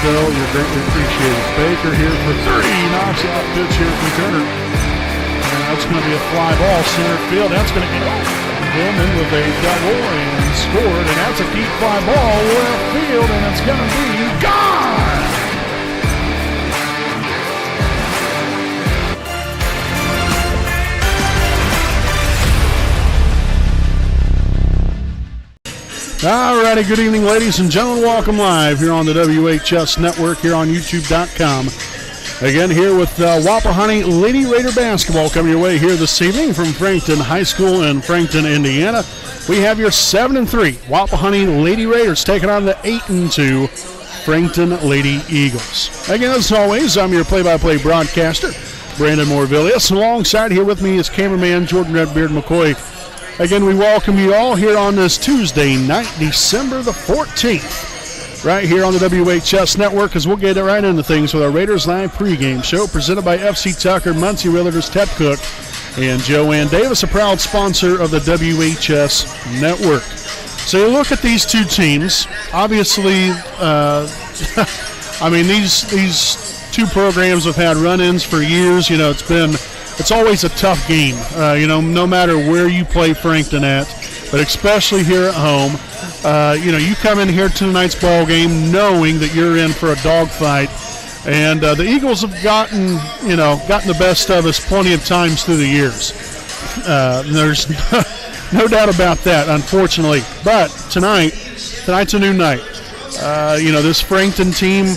Phil. You're greatly appreciated. Baker here for three. Knocks out pitch here from Turner. And that's going to be a fly ball center field. That's going to get Hillman with a double and scored. And that's a deep fly ball left field. And it's going to be gone. All righty, good evening, ladies and gentlemen. Welcome live here on the WHS Network here on YouTube.com. Again, here with Wapahani Lady Raider basketball coming your way here this evening from Frankton High School in Frankton, Indiana. We have your 7-3 Wapahani Lady Raiders taking on the 8-2 Frankton Lady Eagles. Again, as always, I'm your play-by-play broadcaster, Brandon Morvillius. Alongside here with me is cameraman Jordan Redbeard McCoy. Again, we welcome you all here on this Tuesday night, December the 14th, right here on the WHS Network, as we'll get right into things with our Raiders Live pregame show presented by FC Tucker, Muncie Realtors, Ted Cook, and Joanne Davis, a proud sponsor of the WHS Network. So you look at these two teams, obviously, I mean, these two programs have had run-ins for years. You know, it's always a tough game, no matter where you play Frankton at, but especially here at home. You come in here to tonight's ball game knowing that you're in for a dogfight, and the Eagles have gotten the best of us plenty of times through the years. There's no doubt about that, unfortunately. But tonight's a new night. This Frankton team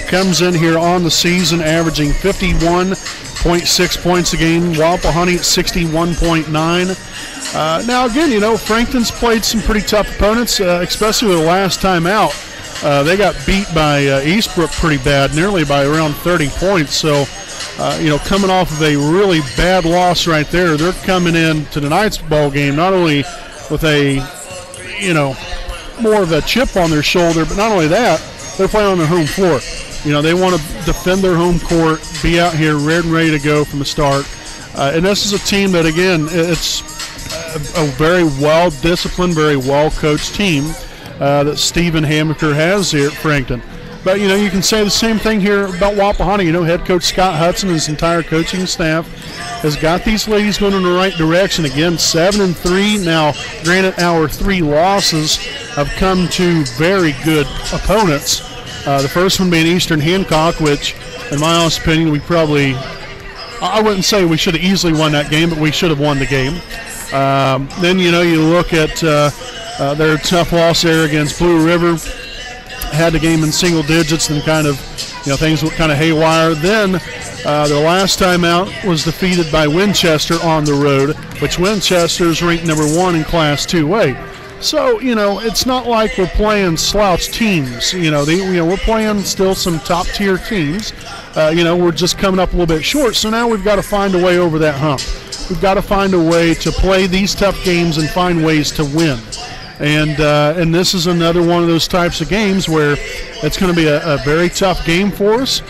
comes in here on the season averaging 51.6 points a game. Wapahani at 61.9. Now, again, Frankton's played some pretty tough opponents, especially the last time out. They got beat by Eastbrook pretty bad, nearly by around 30 points. So, coming off of a really bad loss right there, they're coming in to tonight's ball game not only with a, more of a chip on their shoulder, but not only that, they're playing on their home floor. They want to defend their home court, be out here ready to go from the start. And this is a team that, again, it's a very well-disciplined, very well-coached team that Stephen Hamaker has here at Frankton. But, you can say the same thing here about Wapahani. Head coach Scott Hudson and his entire coaching staff has got these ladies going in the right direction. Again, 7-3. Now, granted, our three losses have come to very good opponents. The first one being Eastern Hancock, which, in my honest opinion, I wouldn't say we should have easily won that game, but we should have won the game. Then, you look at their tough loss there against Blue River. Had the game in single digits and things went kind of haywire. Then the last time out was defeated by Winchester on the road, which Winchester is ranked number 1 in Class 2A. So, it's not like we're playing slouch teams. We're playing still some top-tier teams. We're just coming up a little bit short, so now we've got to find a way over that hump. We've got to find a way to play these tough games and find ways to win. And this is another one of those types of games where it's going to be a very tough game for us,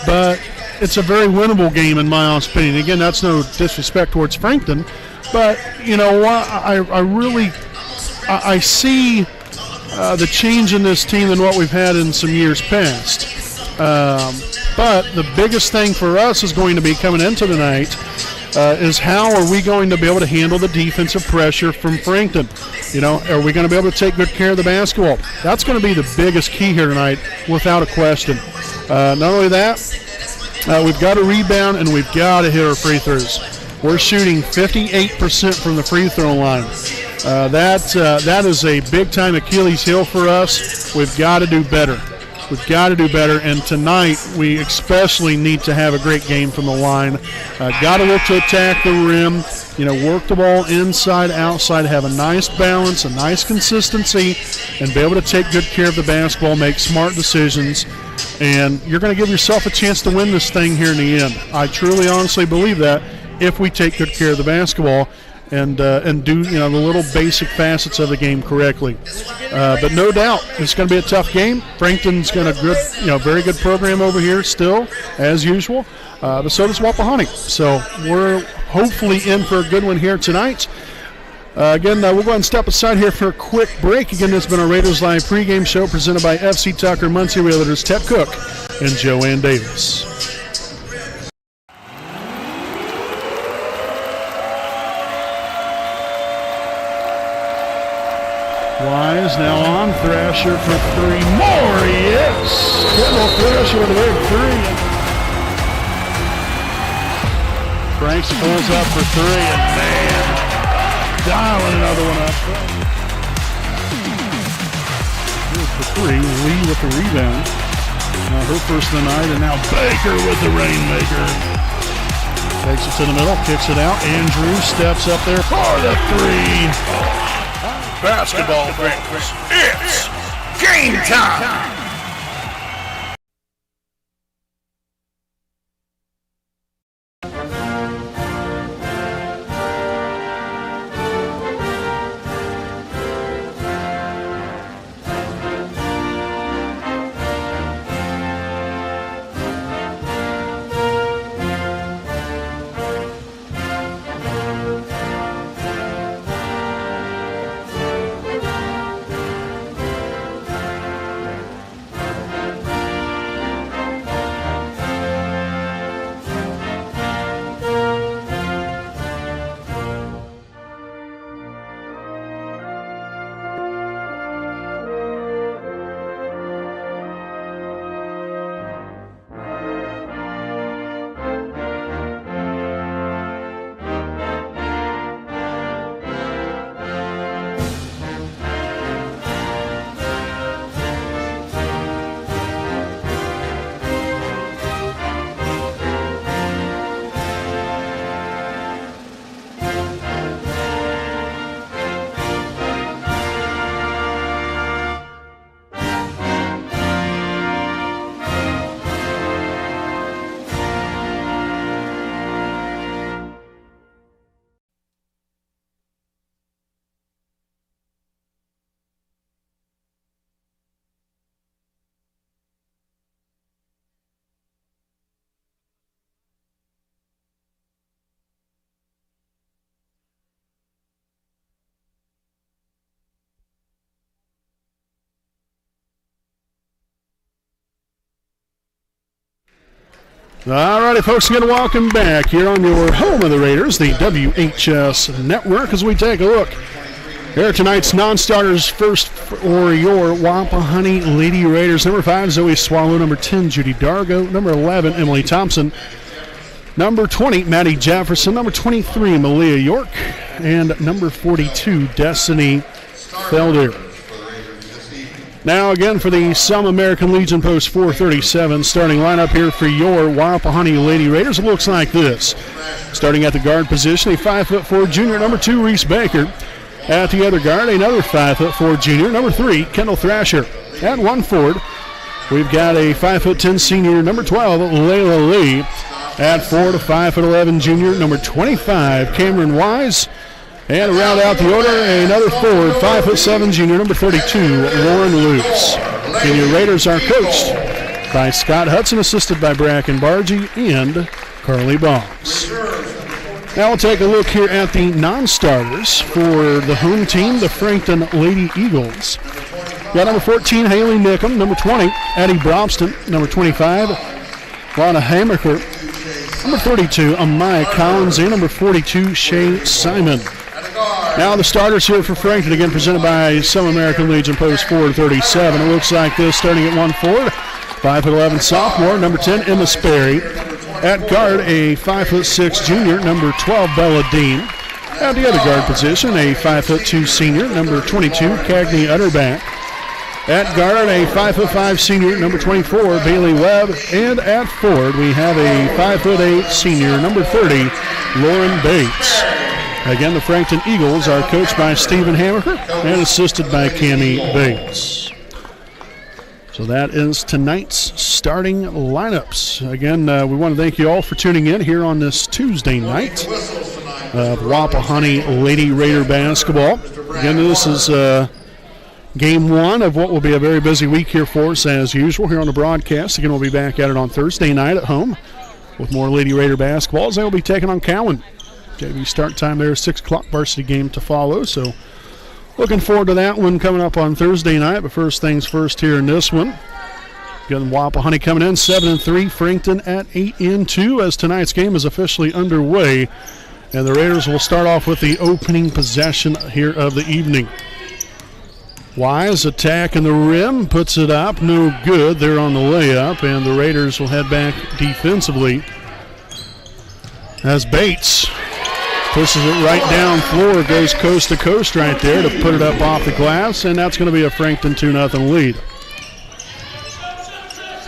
but it's a very winnable game in my honest opinion. Again, that's no disrespect towards Frankton, but you know what? I see the change in this team than what we've had in some years past. But the biggest thing for us is going to be coming into tonight is how are we going to be able to handle the defensive pressure from Frankton? Are we going to be able to take good care of the basketball? That's going to be the biggest key here tonight, without a question. Not only that, we've got to rebound and we've got to hit our free throws. We're shooting 58% from the free throw line. That is a big-time Achilles heel for us. We've got to do better. And tonight we especially need to have a great game from the line. Got to look to attack the rim, work the ball inside, outside, have a nice balance, a nice consistency, and be able to take good care of the basketball, make smart decisions, and you're going to give yourself a chance to win this thing here in the end. I truly, honestly believe that if we take good care of the basketball and do the little basic facets of the game correctly. But no doubt it's going to be a tough game. Frankton's got a good, very good program over here still, as usual. But so does Wapahani. So we're hopefully in for a good one here tonight. Again, we'll go ahead and step aside here for a quick break. Again, this has been a Raiders Live pregame show presented by FC Tucker, Muncie Realtors, Ted Cook, and Joanne Davis. Wise now on Thrasher for three more. Yes! Kendall Thrasher with a big three. Franks pulls up for three, and man, dialing another one up. Here's for three. Lee with the rebound. Now her first of the night, and now Baker with the rainmaker. Takes it to the middle, kicks it out. Andrew steps up there for the three. Basketball fans, it's game time! All righty, folks, again, welcome back here on your home of the Raiders, the WHS Network, as we take a look here at tonight's non-starters. First for your Wapahani Lady Raiders. Number 5, Zoe Swallow. Number 10, Judy Dargo. Number 11, Emily Thompson. Number 20, Maddie Jefferson. Number 23, Malia York. And number 42, Destiny Felder. Now again for the Some American Legion Post 437 starting lineup here for your Wapahani Lady Raiders. It looks like this. Starting at the guard position, a 5'4" junior, number 2, Reese Baker. At the other guard, another 5'4" junior, number 3, Kendall Thrasher. At 1 forward, we've got a 5'10" senior, number 12, Layla Lee. At forward, a 5'11" junior, number 25, Cameron Wise. And to round out the order, another forward, 5'7" junior, number 32, Lauren Luce. And your Raiders are coached by Scott Hudson, assisted by Bracken Bargy and Carly Boggs. Now we'll take a look here at the non-starters for the home team, the Frankton Lady Eagles. Got number 14, Haley Nickham, number 20, Addie Brobston, number 25, Lana Hamaker, number 32, Amaya Collins, and number 42, Shay Simon. Now the starters here for Frankton, again presented by Some American Legion Post 437. It looks like this, starting at 1 forward, 5'11" sophomore, number 10, Emma Sperry. At guard, a 5'6" junior, number 12, Bella Dean. At the other guard position, a 5'2" senior, number 22, Cagney Utterback. At guard, a 5'5" senior, number 24, Bailey Webb. And at forward, we have a 5'8" senior, number 30, Lauren Bates. Again, the Frankton Eagles are coached by Stephen Hamaker and assisted by Cammie Bates. So that is tonight's starting lineups. Again, we want to thank you all for tuning in here on this Tuesday night of Wapahani Lady Raider basketball. Again, this is game one of what will be a very busy week here for us as usual here on the broadcast. Again, we'll be back at it on Thursday night at home with more Lady Raider basketballs. They will be taking on Cowan JV start time there, 6 o'clock varsity game to follow. So looking forward to that one coming up on Thursday night. But first things first here in this one. Again, Wapahani coming in 7-3, Frankton at 8-2 as tonight's game is officially underway. And the Raiders will start off with the opening possession here of the evening. Wise attacking the rim, puts it up, no good. They're on the layup, and the Raiders will head back defensively as Bates pushes it right down floor, goes coast to coast right there to put it up off the glass, and that's going to be a Frankton 2-0 lead.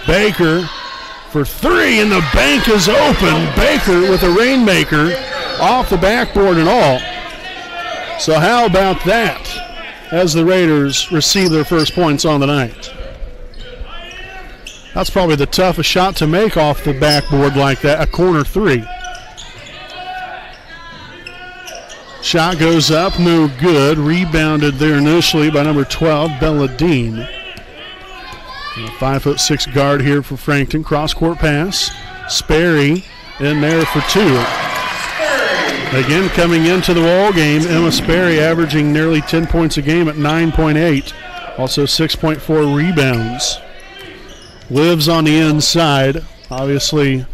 Baker for 3, and the bank is open. Baker with a rainmaker off the backboard and all. So how about that as the Raiders receive their first points on the night? That's probably the toughest shot to make off the backboard like that, a corner 3. Shot goes up, no good. Rebounded there initially by number 12, Belladine. A 5'6" guard here for Frankton. Cross-court pass. Sperry in there for 2. Again, coming into the ball game, Emma Sperry averaging nearly 10 points a game at 9.8. Also 6.4 rebounds. Lives on the inside. Obviously,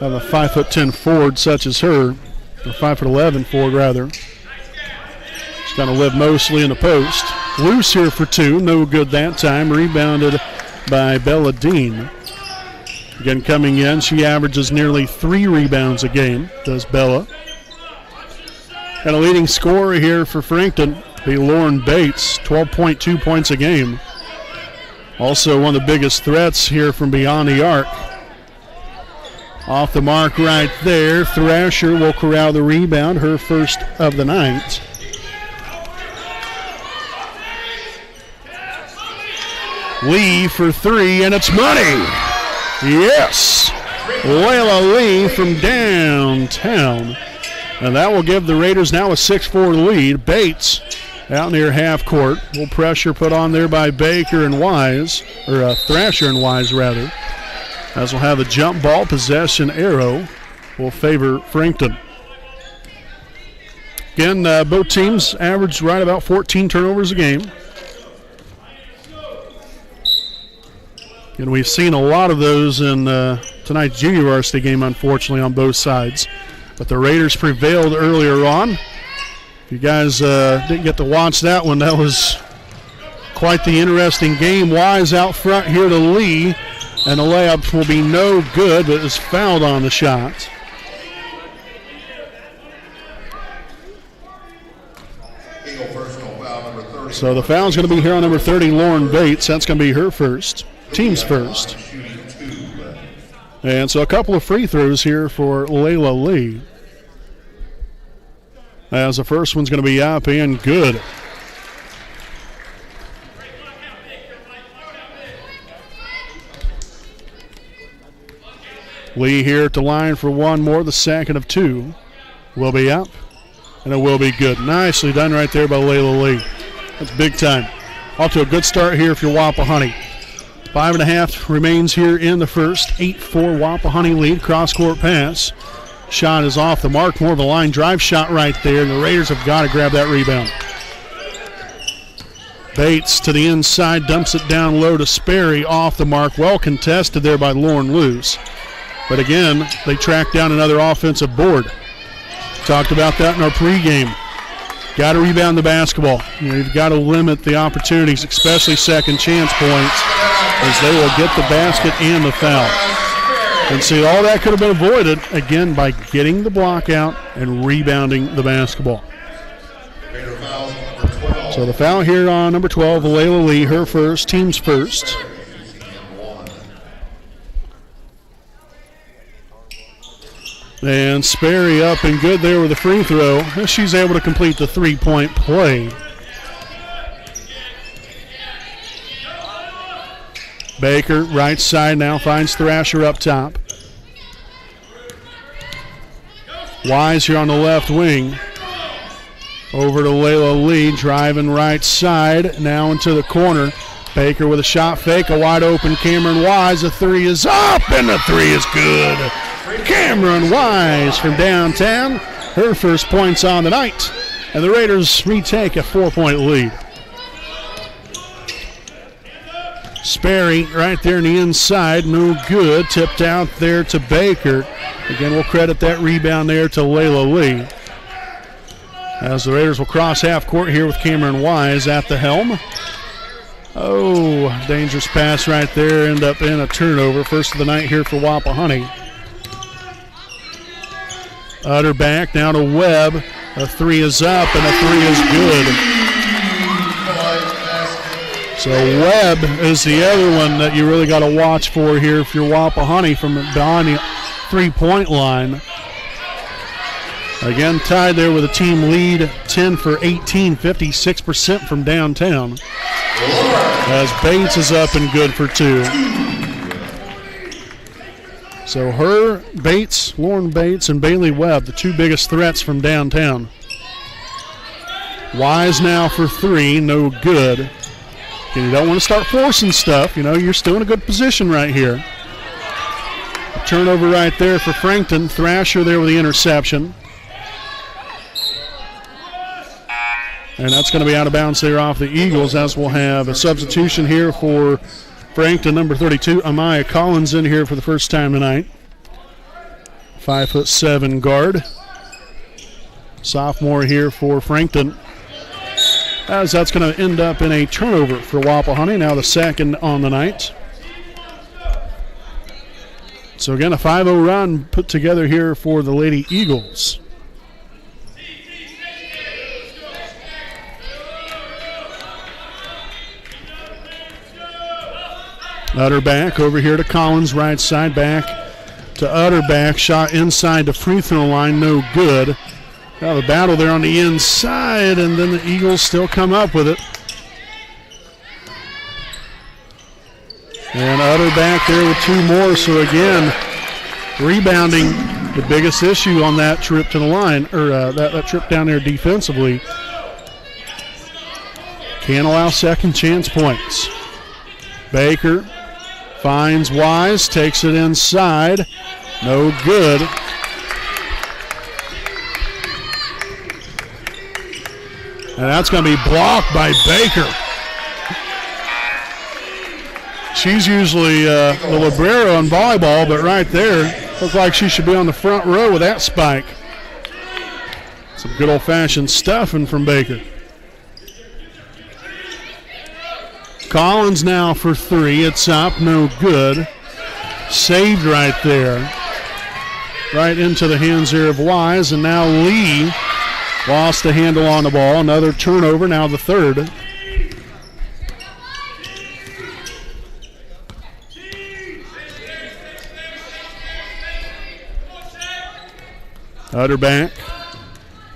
a 5'10" forward such as her, or 5'11" forward rather. She's going to live mostly in the post. Loose here for 2. No good that time. Rebounded by Belladine. Again, coming in, she averages nearly 3 rebounds a game, does Bella. And a leading scorer here for Frankton, be Lauren Bates, 12.2 points a game. Also one of the biggest threats here from beyond the arc. Off the mark right there. Thrasher will corral the rebound, her first of the night. Lee for 3, and it's money. Yes. Layla Lee from downtown. And that will give the Raiders now a 6-4 lead. Bates out near half court. Little pressure put on there by Baker and Wise, or Thrasher and Wise rather. As we'll have a jump ball possession arrow will favor Frankton. Again, both teams average right about 14 turnovers a game. And we've seen a lot of those in tonight's junior varsity game, unfortunately, on both sides. But the Raiders prevailed earlier on. If you guys didn't get to watch that one, that was quite the interesting game. Wise out front here to Lee, and the layup will be no good, but is fouled on the shot. So the foul's going to be here on number 30, Lauren Bates. That's going to be her first, team's first. And so a couple of free throws here for Layla Lee. As the first one's going to be up and good. Lee here at the line for one more. The second of 2 will be up, and it will be good. Nicely done right there by Layla Lee. That's big time. Off to a good start here if you're Wapahani. 5.5 remains here in the first. 8-4 Wapahani lead. Cross-court pass. Shot is off the mark. More of a line drive shot right there, and the Raiders have got to grab that rebound. Bates to the inside, dumps it down low to Sperry, off the mark. Well contested there by Lauren Luce. But again, they track down another offensive board. Talked about that in our pregame. Got to rebound the basketball. You've got to limit the opportunities, especially second chance points, as they will get the basket and the foul. And see, all that could have been avoided, again, by getting the block out and rebounding the basketball. So the foul here on number 12, Layla Lee, her first, team's first. And Sperry up and good there with a free throw. She's able to complete the three-point play. Baker, right side now, finds Thrasher up top. Wise here on the left wing. Over to Layla Lee, driving right side, now into the corner. Baker with a shot fake, a wide open Cameron Wise. The 3 is up, and the 3 is good. Cameron Wise from downtown her first points on the night, and the Raiders retake a 4-point lead. Sperry right there in the inside, no good. Tipped out there to Baker. Again, we'll credit that rebound there to Layla Lee. As the Raiders will cross half court here with Cameron Wise at the helm. Oh, dangerous pass right there, end up in a turnover. First of the night here for Wapahani. Utter back, now to Webb. A three is up, and a three is good. So Webb is the other one that you really got to watch for here if you're Wapahani from behind the three-point line. Again, tied there with a team lead, 10 for 18, 56% from downtown. As Bates is up and good for two. So her, Bates, Lauren Bates, and Bailey Webb, the two biggest threats from downtown. Wise now for three, no good. And you don't want to start forcing stuff. You know, you're still in a good position right here. A turnover right there for Frankton. Thrasher there with the interception. And that's going to be out of bounds there off the Eagles, as we'll have a substitution here for Frankton, number 32, Amaya Collins in here for the first time tonight. 5'7" guard. Sophomore here for Frankton. As that's going to end up in a turnover for Wapahani, now the second on the night. So again, a 5-0 run put together here for the Lady Eagles. Utterback over here to Collins, right side, back to Utterback. Shot inside the free throw line, no good. Now the battle there on the inside, and then the Eagles still come up with it. And Utterback there with two more. So again, rebounding, the biggest issue on that trip to the line, or that trip down there defensively. Can't allow second chance points. Baker finds Wise, takes it inside, no good. And that's going to be blocked by Baker. She's usually the libero in volleyball, but right there, looks like she should be on the front row with that spike. Some good old-fashioned stuffing from Baker. Collins now for three. It's up, no good. Saved right there. Right into the hands there of Wise, and now Lee lost the handle on the ball. Another turnover, now the third. Utterback.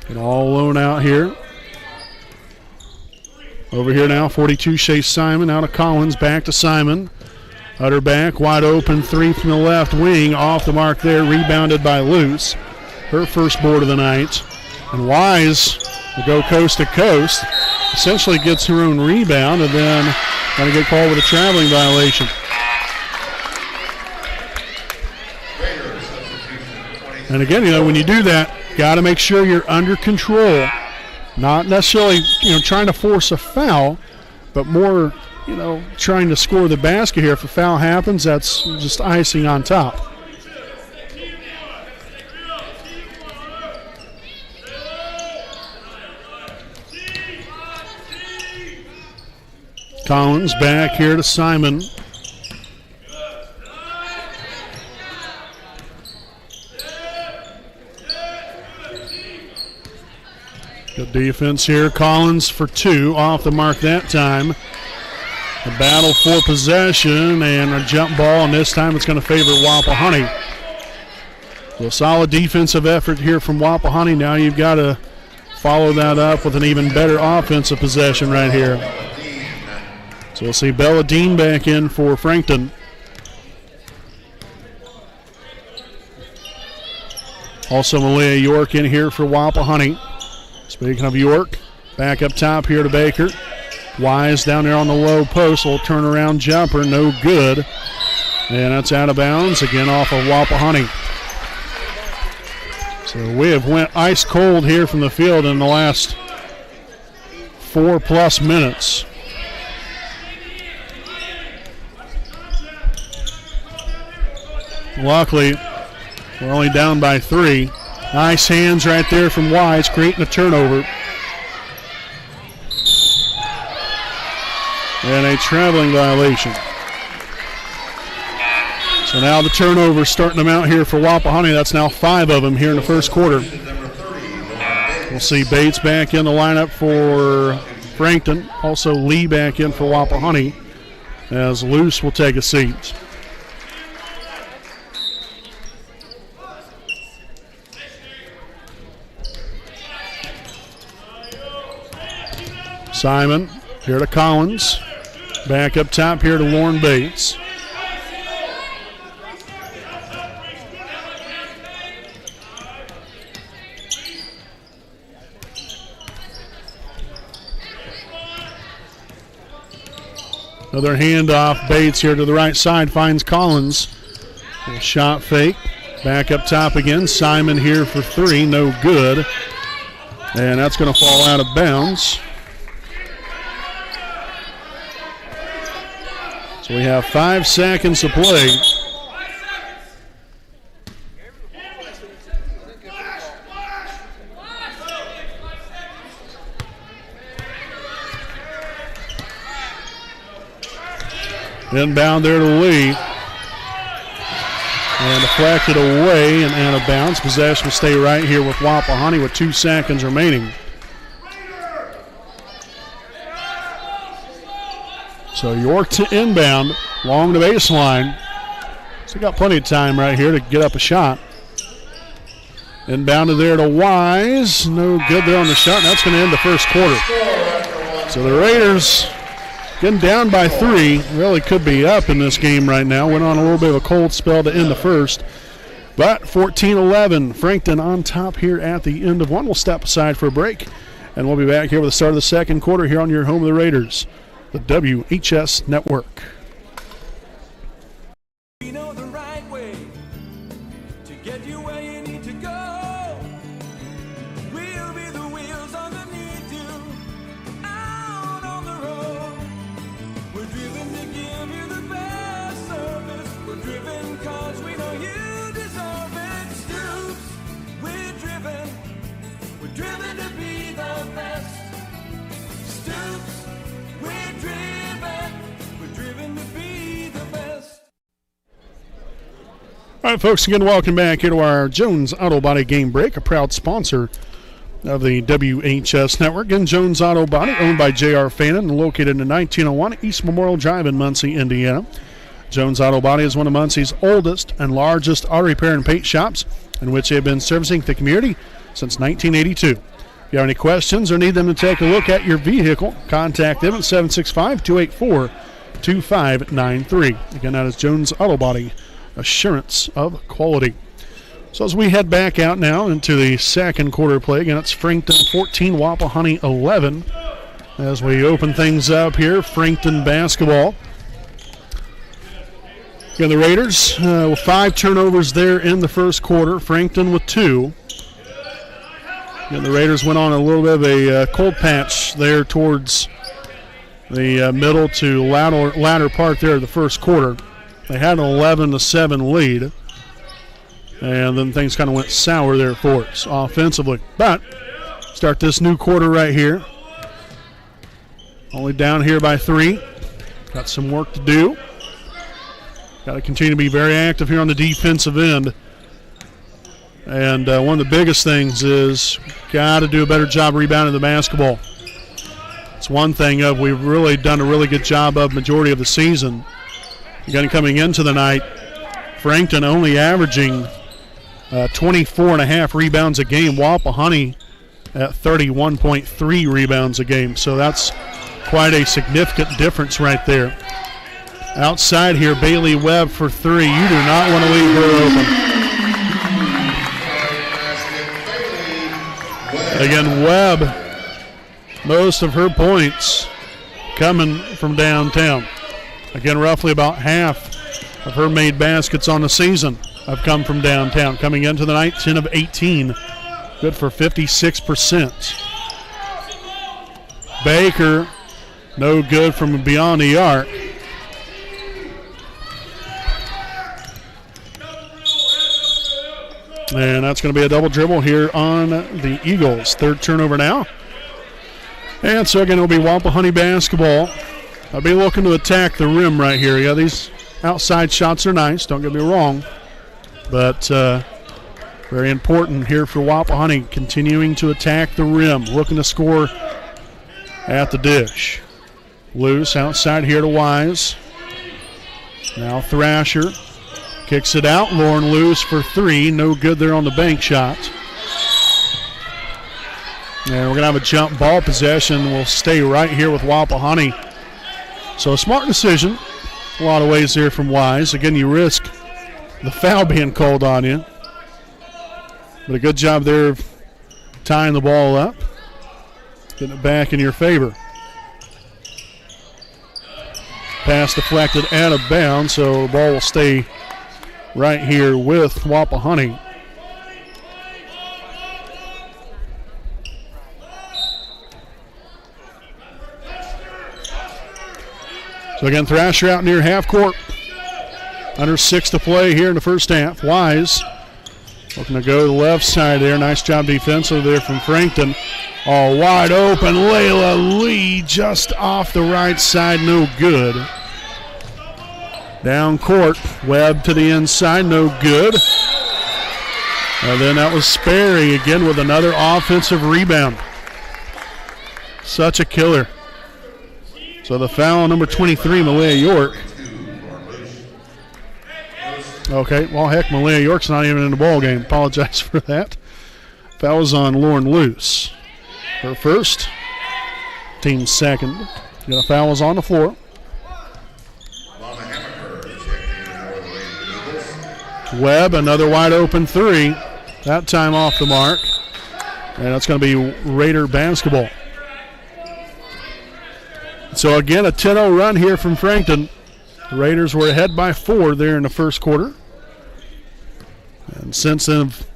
And all alone out here. Over here now, 42, Chase Simon. Out of Collins, back to Simon. Utterback, wide open, three from the left wing. Off the mark there, rebounded by Luce. Her first board of the night. And Wise will go coast to coast. Essentially gets her own rebound, and then going to get called with a traveling violation. And again, you know, when you do that, got to make sure you're under control. Not necessarily, trying to force a foul, but more, trying to score the basket here. If a foul happens, that's just icing on top. Collins back here to Simon. Good defense here. Collins for two, off the mark that time. A battle for possession and a jump ball, and this time it's going to favor Wapahani. So a solid defensive effort here from Wapahani. Now you've got to follow that up with an even better offensive possession right here. So we'll see Bella Dean back in for Frankton. Also Malia York in here for Wapahani. Speaking of York, back up top here to Baker. Wise down there on the low post, little turnaround jumper, no good. And that's out of bounds, again off of Wapahani. So we have went ice cold here from the field in the last 4+ minutes. Luckily, we're only down by 3. Nice hands right there from Wise, creating a turnover. And a traveling violation. So now the turnovers starting them out here for Wapahani. That's now 5 of them here in the first quarter. We'll see Bates back in the lineup for Frankton. Also Lee back in for Wapahani as Luce will take a seat. Simon here to Collins. Back up top here to Lauren Bates. Another handoff. Bates here to the right side finds Collins. A shot fake. Back up top again. Simon here for 3. No good. And that's going to fall out of bounds. So we have 5 seconds to play. Inbound there to Lee. And deflected away and out of bounds. Possession will stay right here with Wapahani with 2 seconds remaining. So York to inbound, along the baseline. So got plenty of time right here to get up a shot. Inbounded there to Wise. No good there on the shot, and that's going to end the first quarter. So the Raiders getting down by 3. Really could be up in this game right now. Went on a little bit of a cold spell to end the first. But 14-11, Frankton on top here at the end of one. We'll step aside for a break, and we'll be back here with the start of the second quarter here on your home of the Raiders, the WHS Network. We know the right way to get you where you need to go. We'll be the wheels underneath you, out on the road. We're driven to give you the best service. We're driven cause we know you deserve it. Stoops, we're driven to be the best. Stoops, we're driven to be the best. All right, folks, again, welcome back here to our Jones Auto Body Game Break, a proud sponsor of the WHS Network. And Jones Auto Body, owned by J.R. Fannin and located in 1901 East Memorial Drive in Muncie, Indiana. Jones Auto Body is one of Muncie's oldest and largest auto repair and paint shops, in which they have been servicing the community since 1982. If you have any questions or need them to take a look at your vehicle, contact them at 765-284-2593. Again, that is Jones Auto Body, assurance of quality. So as we head back out now into the second quarter play, again, it's Frankton 14, Wapahani 11. As we open things up here, Frankton basketball. Again, the Raiders with 5 turnovers there in the first quarter. Frankton with 2. And the Raiders went on a little bit of a cold patch there towards the middle to latter part there of the first quarter. They had an 11-7 lead, and then things kind of went sour there for us offensively. But start this new quarter right here. Only down here by 3. Got some work to do. Got to continue to be very active here on the defensive end. And one of the biggest things is got to do a better job rebounding the basketball. It's one thing we've really done a really good job of majority of the season. Again, coming into the night, Frankton only averaging 24.5 rebounds a game. Wapahani at 31.3 rebounds a game. So that's quite a significant difference right there. Outside here, Bailey Webb for 3. You do not want to leave her open. Again, Webb, most of her points coming from downtown. Again, roughly about half of her made baskets on the season have come from downtown. Coming into the night, 10 of 18. Good for 56%. Baker, no good from beyond the arc. And that's going to be a double dribble here on the Eagles. Third turnover now. And so again, it'll be Wapahani basketball. I'll be looking to attack the rim right here. Yeah, these outside shots are nice, don't get me wrong. But very important here for Wapahani, continuing to attack the rim, looking to score at the dish. Loose outside here to Wise. Now Thrasher kicks it out. Lauren Loose for three. No good there on the bank shot. And we're going to have a jump ball possession. We'll stay right here with Wapahani. So a smart decision. A lot of ways there from Wise. Again, you risk the foul being called on you. But a good job there of tying the ball up. Getting it back in your favor. Pass deflected out of bounds, so the ball will stay right here with Wapahani. So again, Thrasher out near half court. Under 6 to play here in the first half. Wise looking to go to the left side there. Nice job defensive there from Frankton. All wide open. Layla Lee just off the right side. No good. Down court. Webb to the inside. No good. And then that was Sperry again with another offensive rebound. Such a killer. So the foul on number 23, Malia York. Okay, well, heck, Malia York's not even in the ball game. Apologize for that. Foul was on Lauren Luce. Her first, team second. The foul was on the floor. Webb, another wide open three. That time off the mark. And that's going to be Raider basketball. So again, a 10-0 run here from Frankton. The Raiders were ahead by 4 there in the first quarter. And since then, have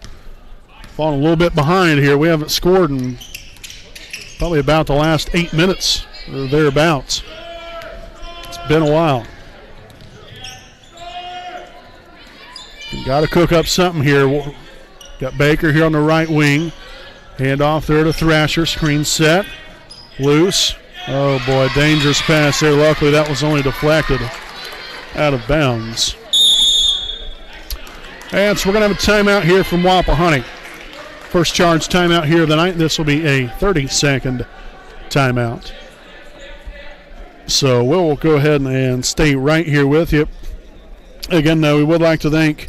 fallen a little bit behind here. We haven't scored in probably about the last 8 minutes or thereabouts. It's been a while. Got to cook up something here. Got Baker here on the right wing. Hand off there to Thrasher. Screen set. Loose. Oh, boy, dangerous pass there. Luckily, that was only deflected out of bounds. And so we're going to have a timeout here from Wapahani. First charge timeout here of the night. This will be a 30-second timeout. So we'll go ahead and stay right here with you. Again, we would like to thank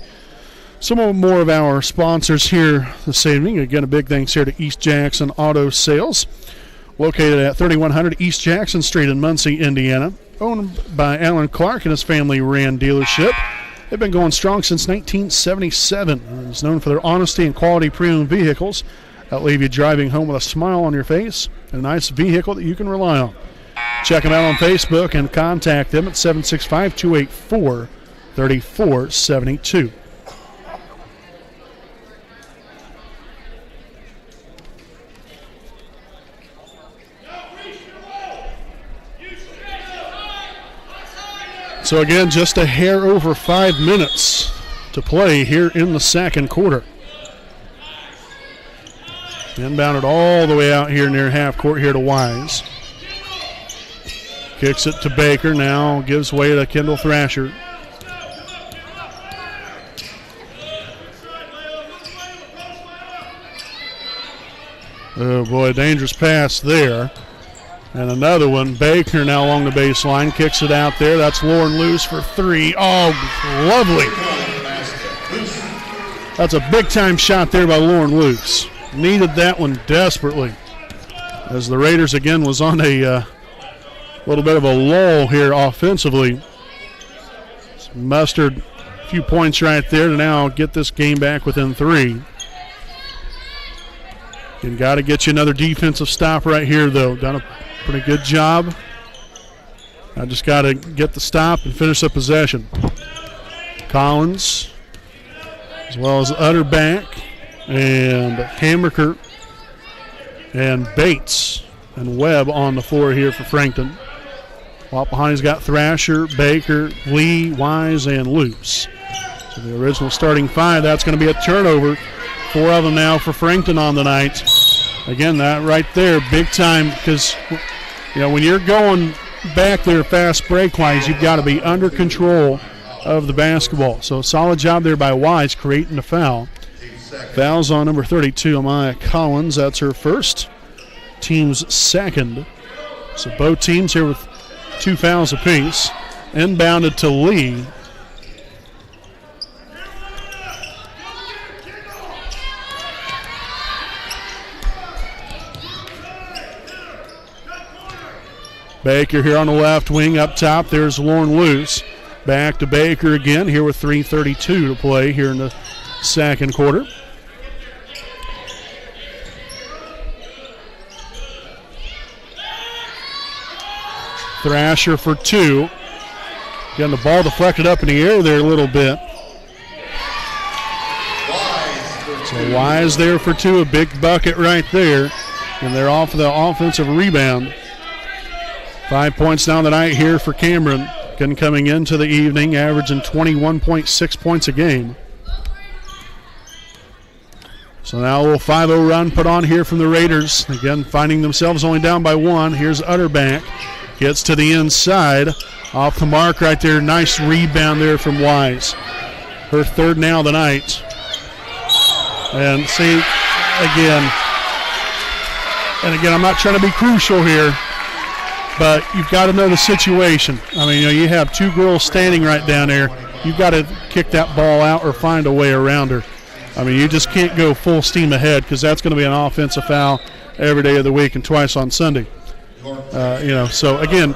some more of our sponsors here this evening. Again, a big thanks here to East Jackson Auto Sales, located at 3100 East Jackson Street in Muncie, Indiana. Owned by Alan Clark and his family ran dealership. They've been going strong since 1977. It's known for their honesty and quality premium vehicles that leave you driving home with a smile on your face and a nice vehicle that you can rely on. Check them out on Facebook and contact them at 765-284-3472. So again, just a hair over 5 minutes to play here in the second quarter. Inbounded all the way out here near half court here to Wise. Kicks it to Baker, now gives way to Kendall Thrasher. Oh boy, dangerous pass there. And another one, Baker now along the baseline, kicks it out there. That's Lauren Luce for three. Oh, lovely. That's a big-time shot there by Lauren Luce. Needed that one desperately. As the Raiders, again, was on a little bit of a lull here offensively. Mustered a few points right there to now get this game back within 3. And got to get you another defensive stop right here, though. Done a pretty good job. I just got to get the stop and finish the possession. Collins as well as Utterback and Hammerker and Bates and Webb on the floor here for Frankton. Wapahani's got Thrasher, Baker, Lee, Wise, and Luce. So the original starting five, that's going to be a turnover. 4 of them now for Frankton on the night. Again, that right there, big time, because when you're going back there fast break-wise, you've got to be under control of the basketball. So solid job there by Wise creating the foul. Foul's on number 32, Amaya Collins. That's her first. Team's second. So both teams here with 2 fouls apiece. Inbounded to Lee. Baker here on the left wing up top. There's Lauren Luce. Back to Baker again here with 3:32 to play here in the second quarter. Thrasher for 2. Again, the ball deflected up in the air there a little bit. So Wise there for 2, a big bucket right there. And they're off the offensive rebound. 5 points down the night here for Cameron. Again, coming into the evening, averaging 21.6 points a game. So now a little 5-0 run put on here from the Raiders. Again, finding themselves only down by 1. Here's Utterback. Gets to the inside. Off the mark right there. Nice rebound there from Wise. Her third now tonight. And see, again, I'm not trying to be crucial here, but you've got to know the situation. I mean, you have 2 girls standing right down there. You've got to kick that ball out or find a way around her. I mean, you just can't go full steam ahead because that's going to be an offensive foul every day of the week and twice on Sunday. So again,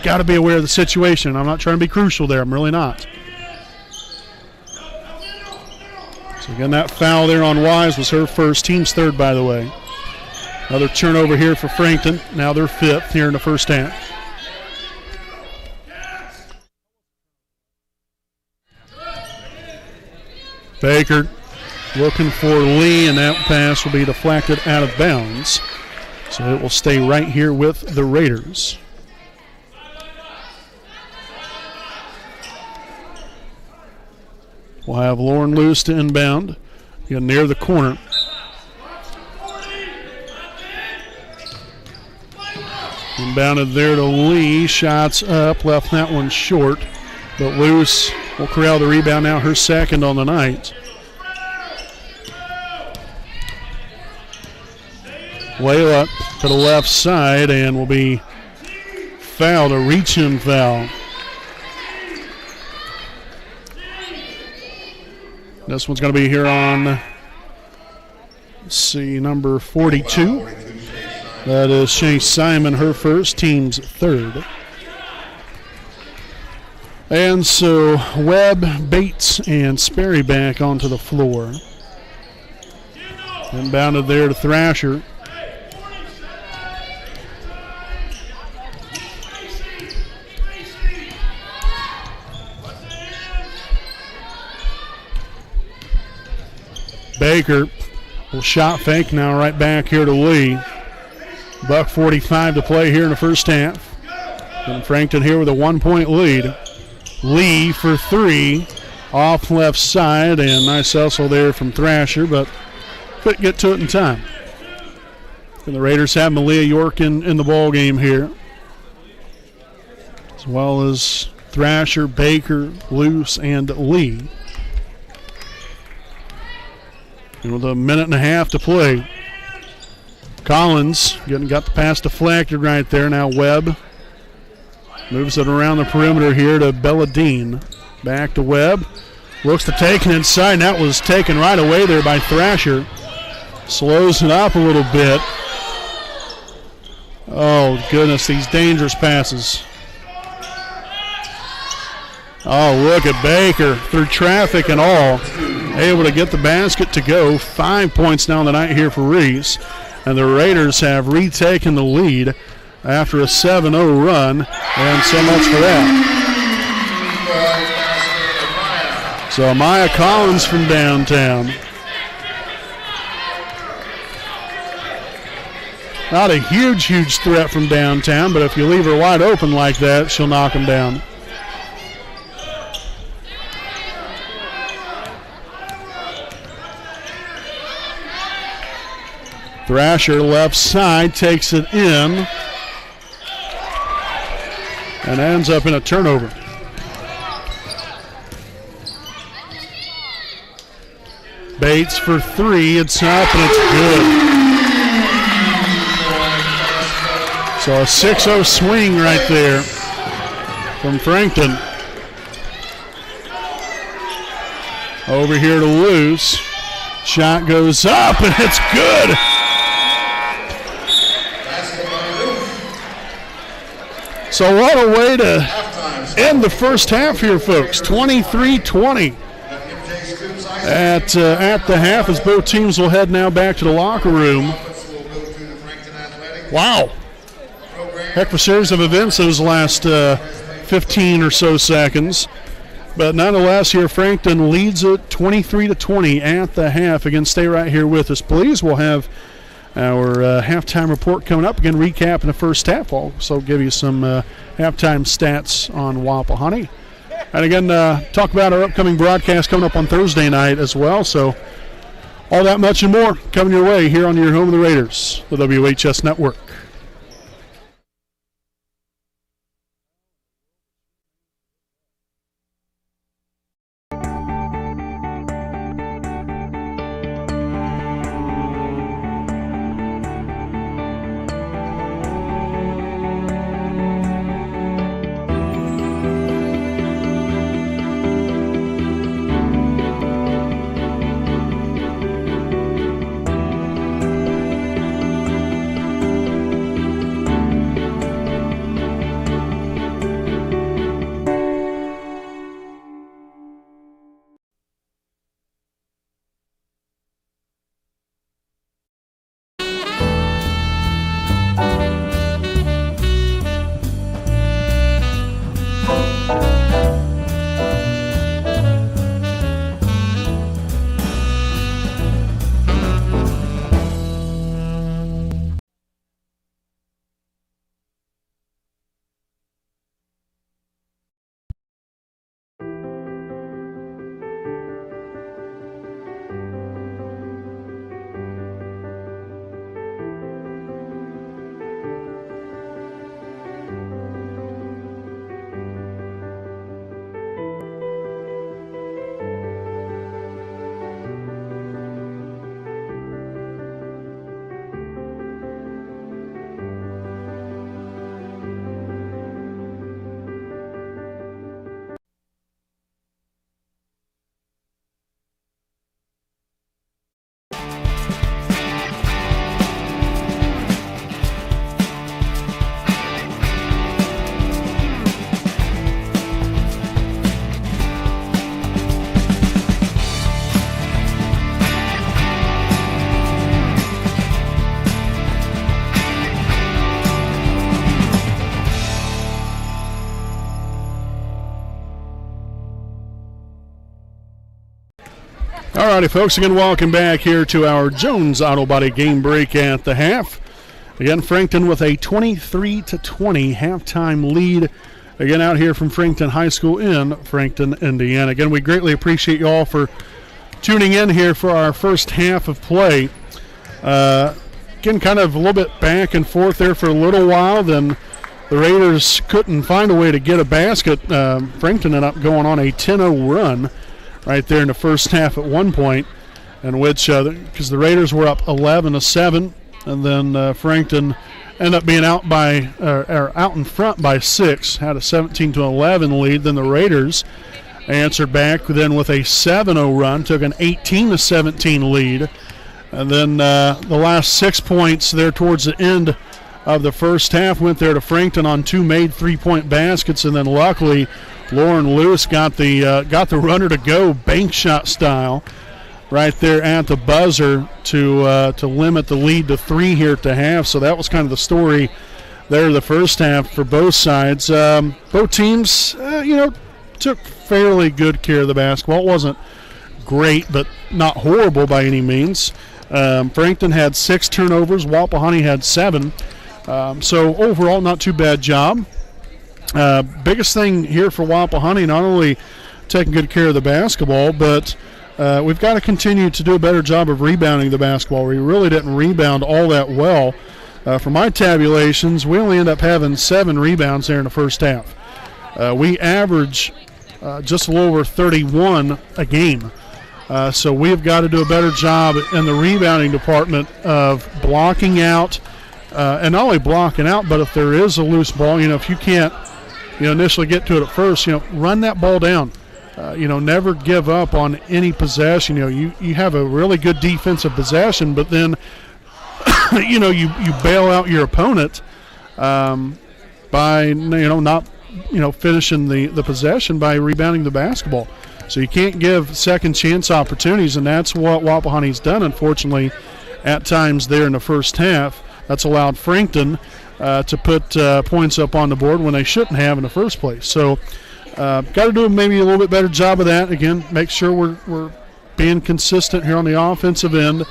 got to be aware of the situation. I'm not trying to be crucial there. I'm really not. So again, that foul there on Wise was her first, team's third, by the way. Another turnover here for Frankton. Now they're 5th here in the first half. Baker looking for Lee, and that pass will be deflected out of bounds. So it will stay right here with the Raiders. We'll have Lauren Luce to inbound. Again, near the corner. Inbounded there to Lee. Shots up. Left that one short. But Luce will corral the rebound now. Her second on the night. Layup to the left side and will be fouled, a reach-in foul. This one's going to be here on, let's see, number 42. That is Chase Simon, her first, team's third. And so Webb, Bates, and Sperry back onto the floor. Inbounded there to Thrasher. Baker will shot fake now right back here to Lee. $1:45 to play here in the first half. And Frankton here with a 1-point lead. Lee for 3 off left side, and nice hustle there from Thrasher, but couldn't get to it in time. And the Raiders have Malia York in the ball game here, as well as Thrasher, Baker, Luce, and Lee. And with a minute and a half to play, Collins got the pass deflected right there. Now Webb moves it around the perimeter here to Belladine. Back to Webb. Looks to take it inside, and that was taken right away there by Thrasher. Slows it up a little bit. Oh, goodness, these dangerous passes. Oh, look at Baker through traffic and all. Able to get the basket to go. 5 points down the night here for Reese. And the Raiders have retaken the lead after a 7-0 run. And so much for that. So Maya Collins from downtown. Not a huge threat from downtown, but if you leave her wide open like that, she'll knock them down. Thrasher left side takes it in and ends up in a turnover. Bates for three. It's up and it's good. So a 6-0 swing right there from Frankton. Over here to Luce. Shot goes up and it's good. So what a way to end the first half here, folks. 23-20 at the half as both teams will head now back to the locker room. Wow. Heck of a series of events those last 15 or so seconds. But nonetheless, here Frankton leads it 23-20 at the half. Again, stay right here with us, please. We'll have our halftime report coming up. Again, recap in the first half. I'll also give you some halftime stats on Wapahani. And again, talk about our upcoming broadcast coming up on Thursday night as well. So all that much and more coming your way here on your home of the Raiders, the WHS Network. Alrighty, folks, again, welcome back here to our Jones Auto Body game break at the half. Again, Frankton with a 23-20 halftime lead. Again, out here from Frankton High School in Frankton, Indiana. Again, we greatly appreciate you all for tuning in here for our first half of play. Again, kind of a little bit back and forth there for a little while. Then the Raiders couldn't find a way to get a basket. Frankton ended up going on a 10-0 run right there in the first half at one point, in which, because the Raiders were up 11-7, and then Frankton ended up being out by, out in front by 6, had a 17-11 lead. Then the Raiders answered back then with a 7-0 run, took an 18-17 lead, and then the last 6 points there towards the end of the first half went there to Frankton on 2 made 3-point baskets, and then luckily Lauren Lewis got the runner to go bank shot style right there at the buzzer to limit the lead to 3 here at the half. So that was kind of the story there the first half for both sides. Both teams, took fairly good care of the basketball. It wasn't great, but not horrible by any means. Frankton had 6 turnovers. Wapahani had 7. So overall, not too bad job. Biggest thing here for Wapahani, not only taking good care of the basketball, but we've got to continue to do a better job of rebounding the basketball. We really didn't rebound all that well. For my tabulations, we only end up having 7 rebounds there in the first half. We average just a little over 31 a game. So we've got to do a better job in the rebounding department of blocking out, and not only blocking out, but if there is a loose ball, if you can't, initially get to it at first, run that ball down. Never give up on any possession. You have a really good defensive possession, but then, you bail out your opponent by, not, finishing the possession by rebounding the basketball. So you can't give second chance opportunities, and that's what Wapahani's done, unfortunately, at times there in the first half. That's allowed Frankton to put points up on the board when they shouldn't have in the first place. So got to do maybe a little bit better job of that. Again, make sure we're being consistent here on the offensive end,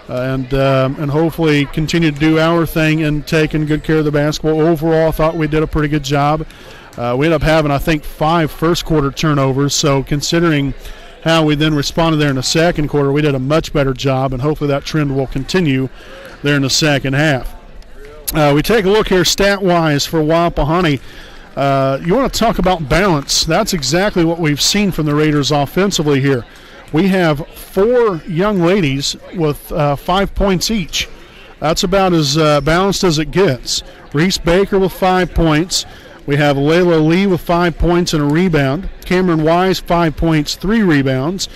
and hopefully continue to do our thing and taking good care of the basketball. Overall, I thought we did a pretty good job. We ended up having, I think, 5 first-quarter turnovers, so considering how we then responded there in the second quarter, we did a much better job, and hopefully that trend will continue there in the second half. We take a look here stat-wise for Wapahani. You want to talk about balance. That's exactly what we've seen from the Raiders offensively here. We have 4 young ladies with 5 points each. That's about as balanced as it gets. Reese Baker with 5 points. We have Layla Lee with 5 points and a rebound. Cameron Wise, 5 points, 3 rebounds.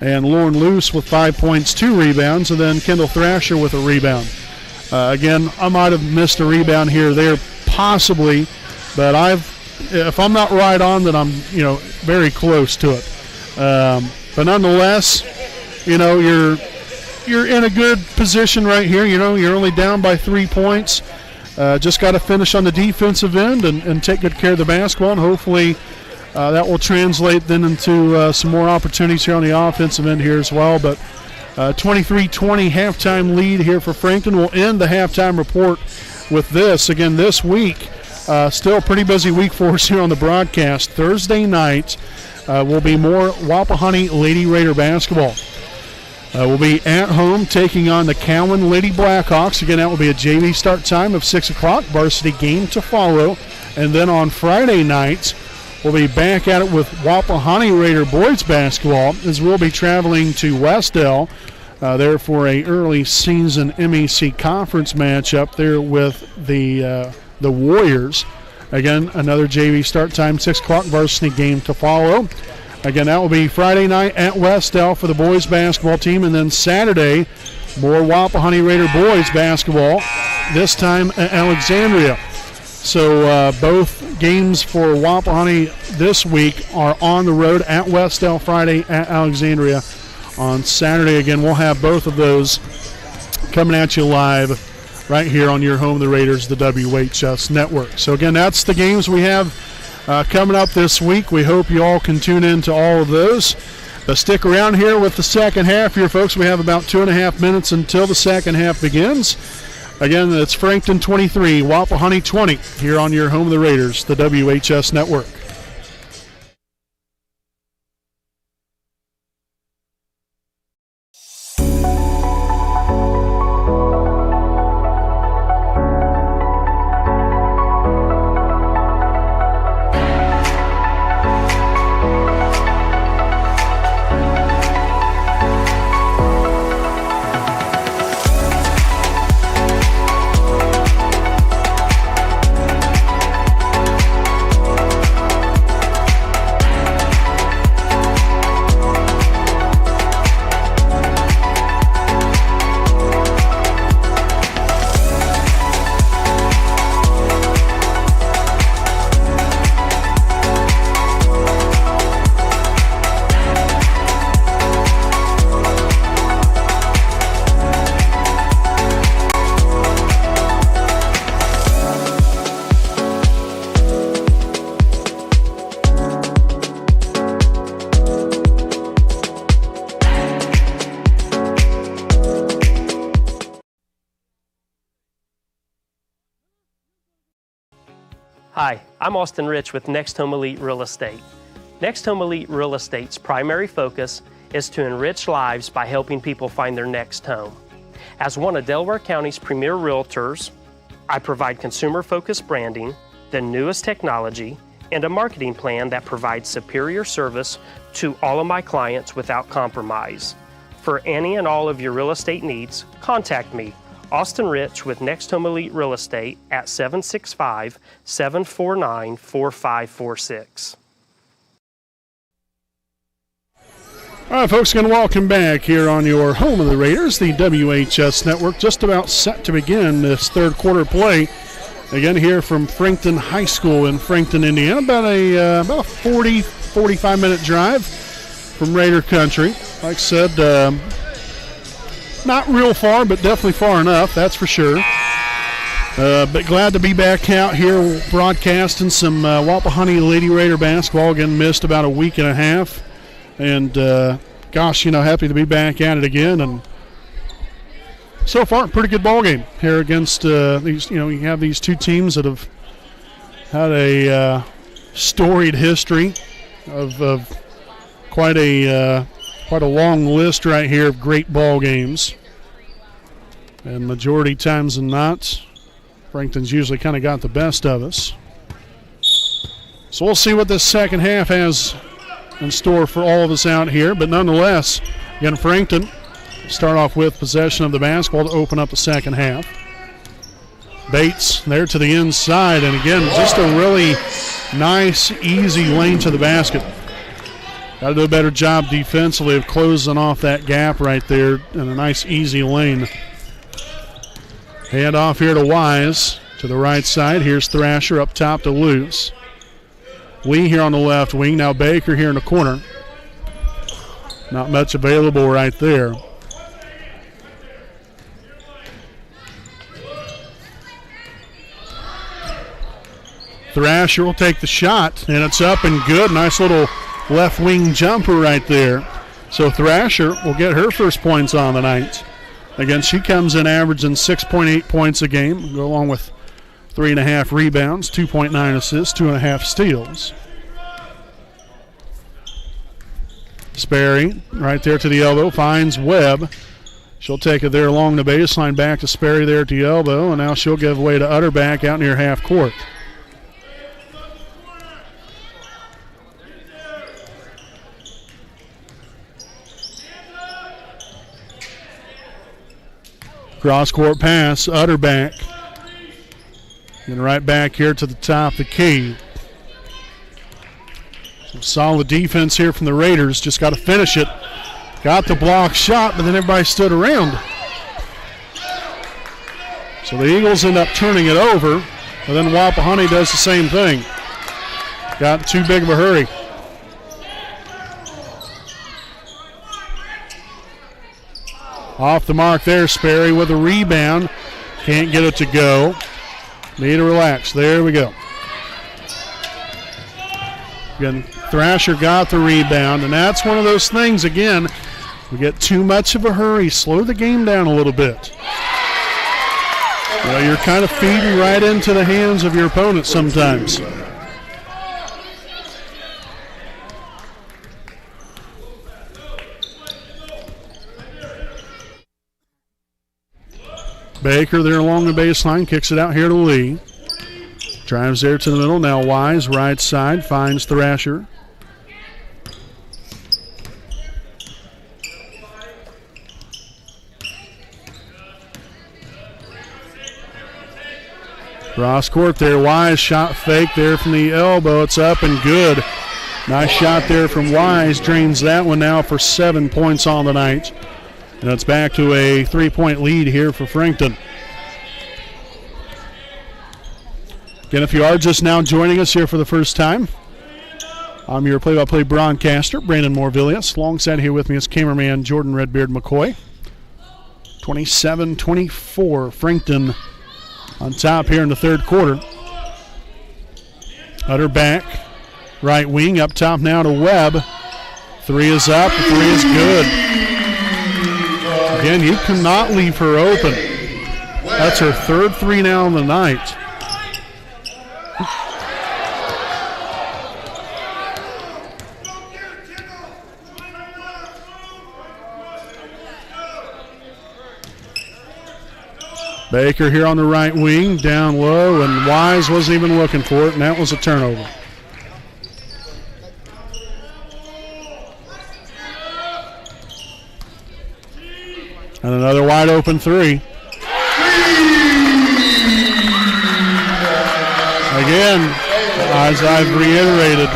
And Lauren Luce with 5 points, 2 rebounds. And then Kendall Thrasher with a rebound. Again, I might have missed a rebound here or there, possibly. But if I'm not right on, then I'm, very close to it. But nonetheless, you're in a good position right here. You're only down by 3 points. Just got to finish on the defensive end and take good care of the basketball, and hopefully that will translate then into some more opportunities here on the offensive end here as well. But 23-20 halftime lead here for Frankton. We'll end the halftime report with this. Again, this week, still a pretty busy week for us here on the broadcast. Thursday night will be more Wapahani Lady Raider basketball. We'll be at home taking on the Cowan Lady Blackhawks. Again, that will be a JV start time of 6 o'clock. Varsity game to follow. And then on Friday nights, we'll be back at it with Wapahani Raider boys basketball, as we'll be traveling to Westdale there for a early season MEC conference matchup there with the Warriors. Again, another JV start time, 6 o'clock, varsity game to follow. Again, that will be Friday night at Westdale for the boys basketball team, and then Saturday, more Wapahani Raider boys basketball, this time at Alexandria. So both games for Wapahani this week are on the road at Westdale Friday, at Alexandria on Saturday. Again, we'll have both of those coming at you live right here on your home of the Raiders, the WHS Network. So again, that's the games we have coming up this week. We hope you all can tune in to all of those. Stick around here with the second half here, folks. We have about 2.5 minutes until the second half begins. Again, it's Frankton 23, Wapahani 20 here on your home of the Raiders, the WHS Network. Hi, I'm Austin Rich with Next Home Elite Real Estate. Next Home Elite Real Estate's primary focus is to enrich lives by helping people find their next home. As one of Delaware County's premier realtors, I provide consumer-focused branding, the newest technology, and a marketing plan that provides superior service to all of my clients without compromise. For any and all of your real estate needs, contact me, Austin Rich with Next Home Elite Real Estate at 765-749-4546. All right, folks, again, welcome back here on your home of the Raiders, the WHS Network, just about set to begin this third quarter play. Again, here from Frankton High School in Frankton, Indiana, about a 45-minute drive from Raider Country. Like I said, not real far, but definitely far enough, that's for sure. But glad to be back out here broadcasting some Wapahani Lady Raider basketball. Again, missed about a week and a half. And, gosh, happy to be back at it again. And so far, pretty good ball game here against these. You have these two teams that have had a storied history of quite a long list right here of great ball games. And majority times than not, Frankton's usually kind of got the best of us. So we'll see what this second half has in store for all of us out here. But nonetheless, again, Frankton start off with possession of the basketball to open up the second half. Bates there to the inside, and again, just a really nice, easy lane to the basket. Got to do a better job defensively of closing off that gap right there in a nice, easy lane. Hand off here to Wise to the right side. Here's Thrasher up top to Luce. Lee here on the left wing. Now Baker here in the corner. Not much available right there. Thrasher will take the shot, and it's up and good. Nice little left wing jumper right there. So Thrasher will get her first points on the night. Again, she comes in averaging 6.8 points a game, go along with 3.5 rebounds, 2.9 assists, 2.5 steals. Sperry right there to the elbow, finds Webb. She'll take it there along the baseline, back to Sperry there at the elbow, and now she'll give way to Utterback out near half court. Cross-court pass, Utterback. And right back here to the top of the key. Some solid defense here from the Raiders. Just got to finish it. Got the block shot, but then everybody stood around. So the Eagles end up turning it over, but then Wapahani does the same thing. Got too big of a hurry. Off the mark there, Sperry with a rebound. Can't get it to go. Need to relax. There we go. Again, Thrasher got the rebound, and that's one of those things, again, we get too much of a hurry. Slow the game down a little bit. You're kind of feeding right into the hands of your opponent sometimes. Baker there along the baseline, kicks it out here to Lee. Drives there to the middle. Now Wise, right side, finds Thrasher. Cross court there. Wise shot fake there from the elbow. It's up and good. Nice shot there from Wise. Drains that one now for 7 points on the night. And it's back to a 3-point lead here for Frankton. Again, if you are just now joining us here for the first time, I'm your play-by-play broadcaster, Brandon Morvillius. Alongside here with me is cameraman Jordan Redbeard McCoy. 27-24, Frankton on top here in the third quarter. Utterback, right wing, up top now to Webb. Three is up, three is good. Again, you cannot leave her open. That's her third three now in the night. Baker here on the right wing, down low, and Wise wasn't even looking for it, and that was a turnover. And another wide open three. Again, as I've reiterated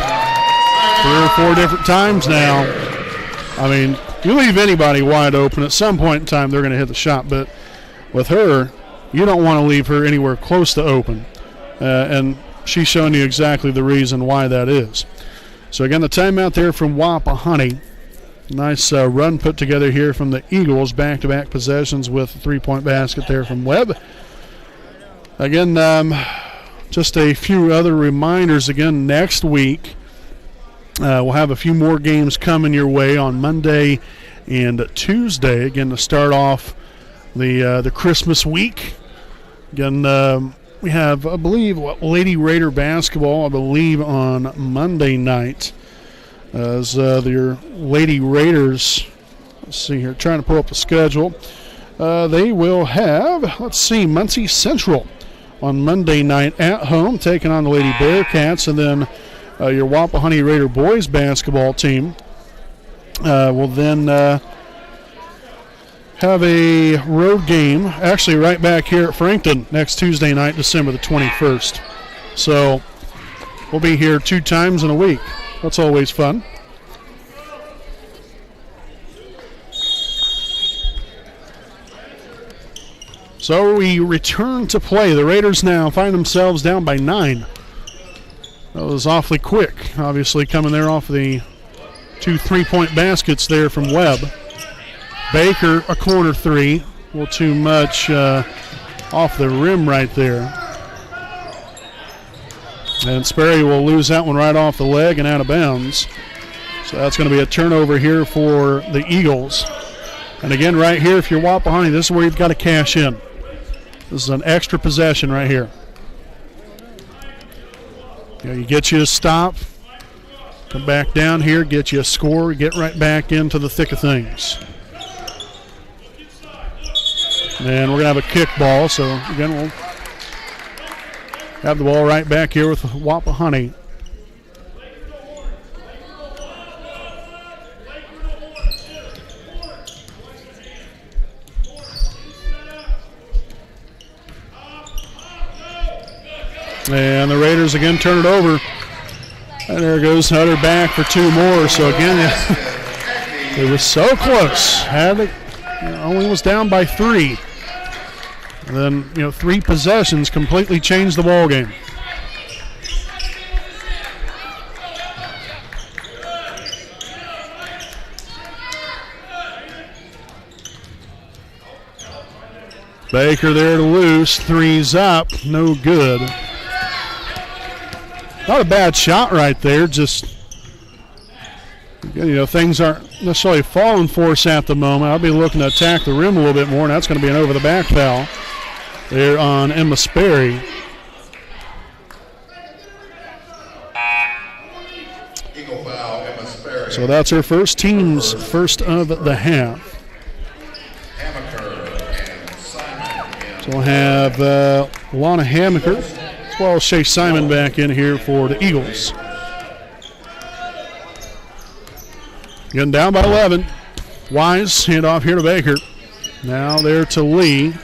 3 or 4 different times now, I mean, you leave anybody wide open, at some point in time they're going to hit the shot, but with her, you don't want to leave her anywhere close to open. And she's showing you exactly the reason why that is. So again, the timeout there from Wapahani. Nice run put together here from the Eagles. Back-to-back possessions with a 3-point basket there from Webb. Again, just a few other reminders. Again, next week we'll have a few more games coming your way on Monday and Tuesday. Again, to start off the Christmas week. Again, we have, I believe, Lady Raider basketball, I believe, on Monday night. As your Lady Raiders, let's see here, trying to pull up the schedule. They will have, let's see, Muncie Central on Monday night at home, taking on the Lady Bearcats, and then your Wapahani Raider boys basketball team will then have a road game, actually right back here at Frankton next Tuesday night, December the 21st. So we'll be here 2 times in a week. That's always fun. So we return to play. The Raiders now find themselves down by 9. That was awfully quick, obviously coming there off the 2 3-point baskets there from Webb. Baker, a corner 3. A little too much off the rim right there. And Sperry will lose that one right off the leg and out of bounds. So that's going to be a turnover here for the Eagles. And again, right here, if you're Wapahani, this is where you've got to cash in. This is an extra possession right here. You get you a stop, come back down here, get you a score, get right back into the thick of things. And we're going to have a kick ball, so again, we'll have the ball right back here with Wapahani. And the Raiders again turn it over. And there goes Hutter back for 2 more. So again, it was so close. Only was down by 3. And then, 3 possessions completely changed the ball game. Baker there to loose. 3's up. No good. Not a bad shot right there. Just, things aren't necessarily falling for us at the moment. I'll be looking to attack the rim a little bit more, and that's going to be an over-the-back foul there on Emma Sperry. Eagle foul, Emma Sperry. So that's her first, team's first of the half. Hammaker and Simon. So we'll have Lana Hammaker as well as Shay Simon back in here for the Eagles. Getting down by 11. Wise, hand off here to Baker. Now there to Lee.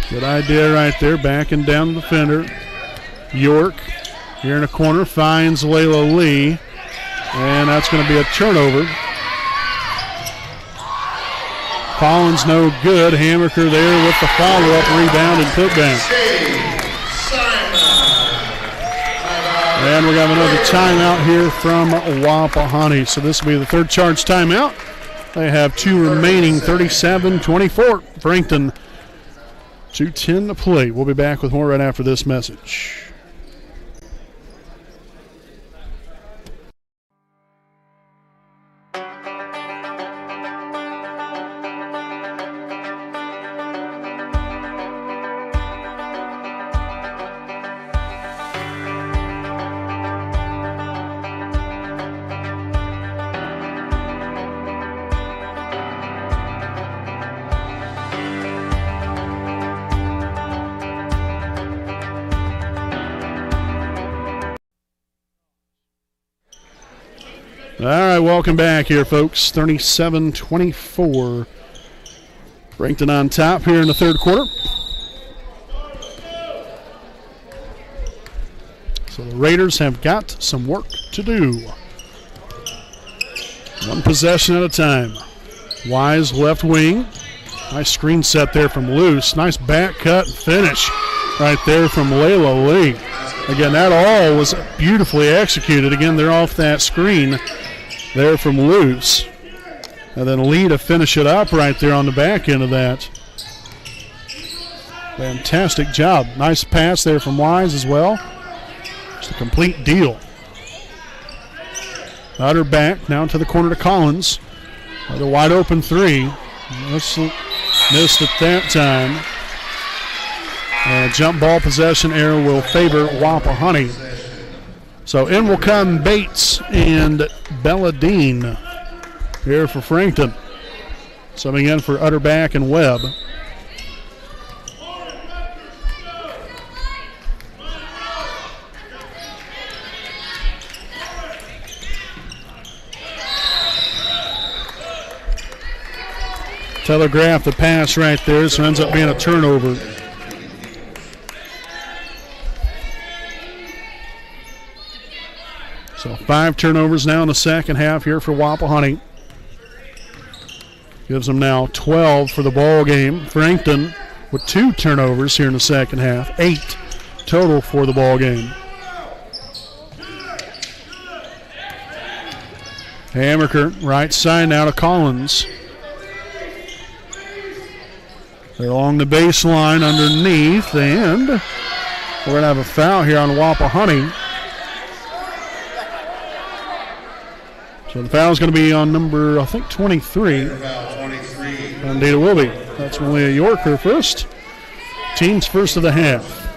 Good idea right there, backing down the defender. York here in the corner finds Layla Lee, and that's going to be a turnover. Collins no good. Hammaker there with the follow-up, rebound, and putback. And we have another timeout here from Wapahani. So this will be the third charge timeout. They have 2 remaining, 37-24. Frankton, 2:10 to play. We'll be back with more right after this message. All right, welcome back here, folks. 37-24. Frankton on top here in the third quarter. So the Raiders have got some work to do. One possession at a time. Wise left wing. Nice screen set there from Luce. Nice back cut and finish right there from Layla Lee. Again, that all was beautifully executed. Again, they're off that screen there from Luce. And then Lee to finish it up right there on the back end of that. Fantastic job. Nice pass there from Wise as well. Just a complete deal. Utter back now to the corner to Collins. Another wide open three. Missed it that time. And a jump ball possession error will favor Wapahani. So in will come Bates and Belladine here for Frankton. Subbing in for Utterback and Webb. Telegraph the pass right there, so ends up being a turnover. So 5 turnovers now in the second half here for Wapahani. Gives them now 12 for the ball game. Frankton with 2 turnovers here in the second half. 8 total for the ball game. Hammerker right side now to Collins. They're along the baseline underneath, and we're going to have a foul here on Wapahani. So the foul is going to be on number, I think, 23. Indeed it will be. That's Malia York, her first. Team's first of the half.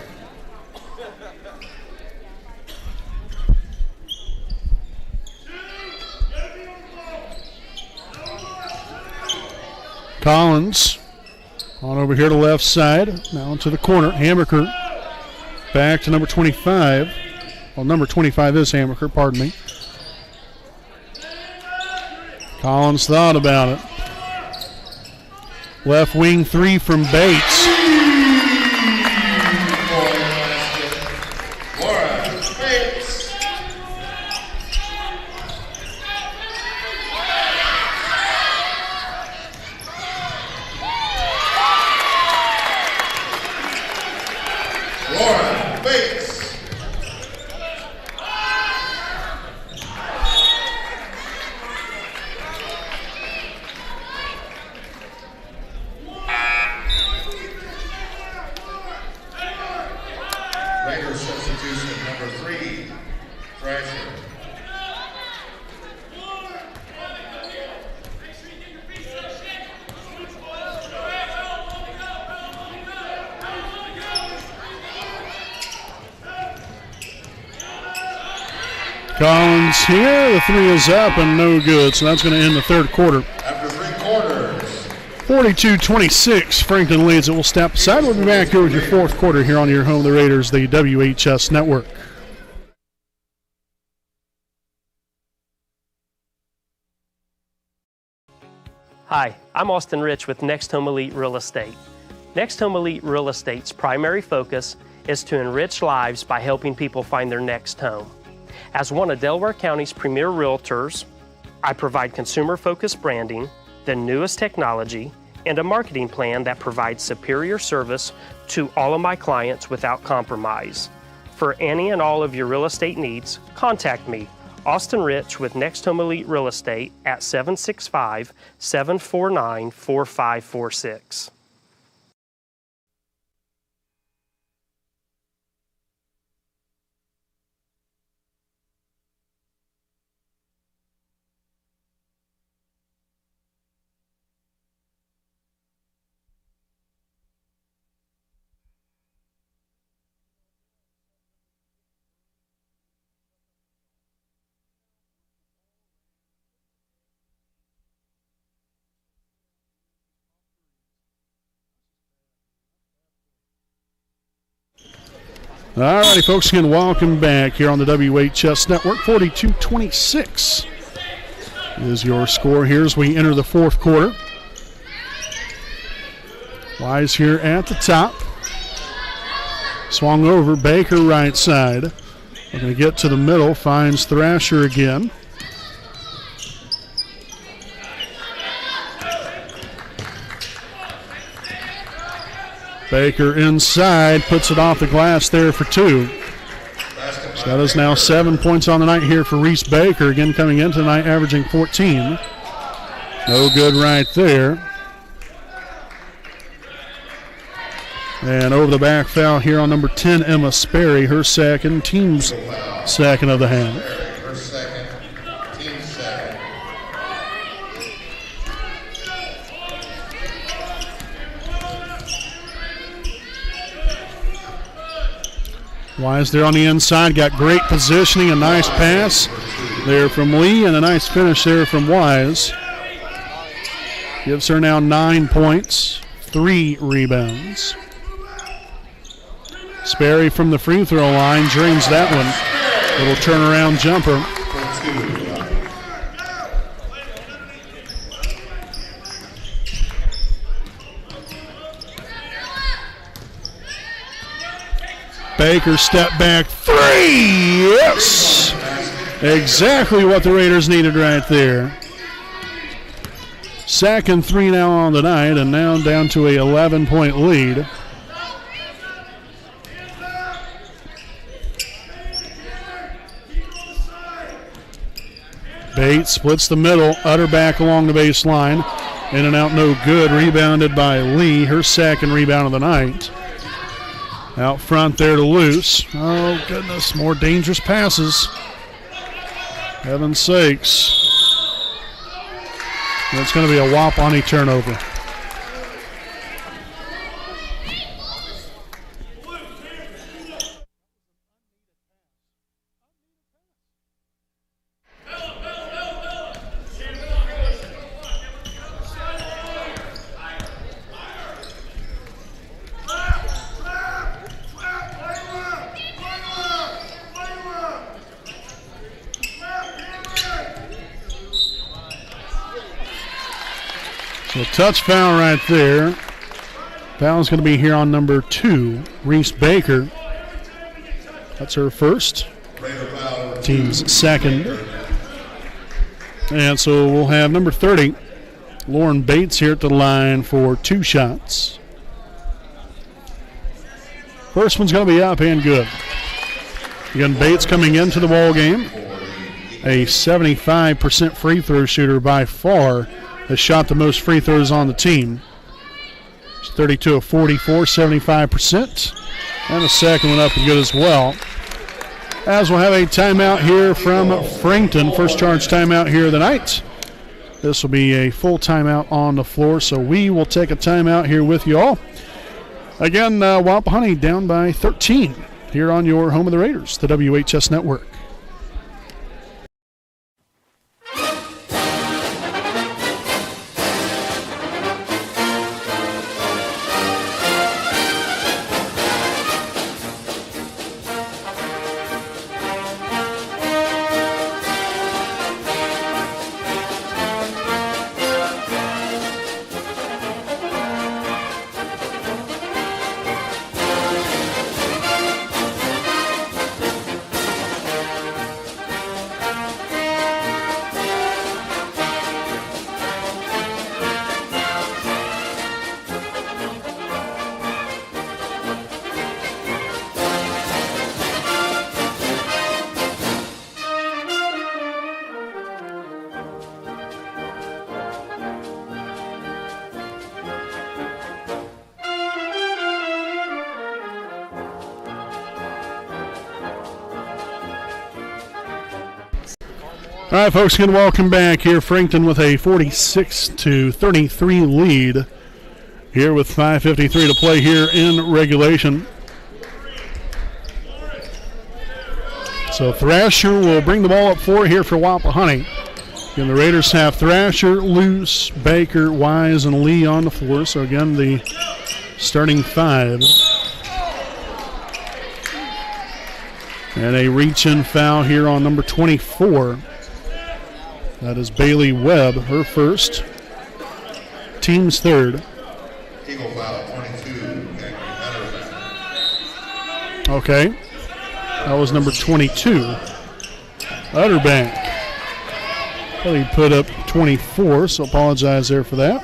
Collins on over here to left side. Now to the corner. Hammerker back to number 25. Well, number 25 is Hammerker, pardon me. Collins thought about it. Left wing three from Bates. Collins here, the three is up and no good, so that's going to end the third quarter. After 3 quarters. 42-26, Frankton leads it. We'll step aside. We'll be back here with your fourth quarter here on your home, the Raiders, the WHS Network. Hi, I'm Austin Rich with Next Home Elite Real Estate. Next Home Elite Real Estate's primary focus is to enrich lives by helping people find their next home. As one of Delaware County's premier realtors, I provide consumer-focused branding, the newest technology, and a marketing plan that provides superior service to all of my clients without compromise. For any and all of your real estate needs, contact me, Austin Rich with Next Home Elite Real Estate at 765-749-4546. All righty, folks, again, welcome back here on the WHS Network. 42-26. is your score here as we enter the fourth quarter. Wise here at the top. Swung over, Baker right side. We're going to get to the middle, finds Thrasher again. Baker inside, puts it off the glass there for two. So that is now 7 points on the night here for Reese Baker, again coming into the night averaging 14. No good right there. And over the back foul here on number 10, Emma Sperry, her second, team's second of the half. Her second, team second. Wise there on the inside, got great positioning, a nice pass there from Lee, and a nice finish there from Wise. Gives her now 9 points, 3 rebounds. Sperry from the free throw line drains that one. Little turnaround jumper. Baker step back three. Yes! Exactly what the Raiders needed right there. Second three now on the night, and now down to a 11-point lead. Bates splits the middle, utter back along the baseline. In and out, no good. Rebounded by Lee, her second rebound of the night. Out front there to Luce. Oh, goodness, more dangerous passes. Heaven's sakes. It's going to be a Wapahani turnover. So touch foul right there. Foul's going to be here on number 2, Reese Baker. That's her first. Team's second. And so we'll have number 30, Lauren Bates, here at the line for 2 shots. First one's going to be up and good. Again, Bates coming into the ball game, a 75% free throw shooter by far. Has shot the most free throws on the team. It's 32 of 44, 75%. And the second one up and good as well. As we'll have a timeout here from Frankton. First charge timeout here of the night. This will be a full timeout on the floor, so we will take a timeout here with you all. Again, Wapahani down by 13 here on your home of the Raiders, the WHS Network. All right, folks, again, welcome back here. Frankton with a 46-33 lead here with 5:53 to play here in regulation. So Thrasher will bring the ball up for here for Wapahani. Again, the Raiders have Thrasher, Luce, Baker, Wise, and Lee on the floor. So again, the starting 5. And a reach-in foul here on number 24. That is Bailey Webb, her first. Team's third. Eagle foul 22. Okay. That was number 22. Utterbank. Well, he put up 24, so apologize there for that.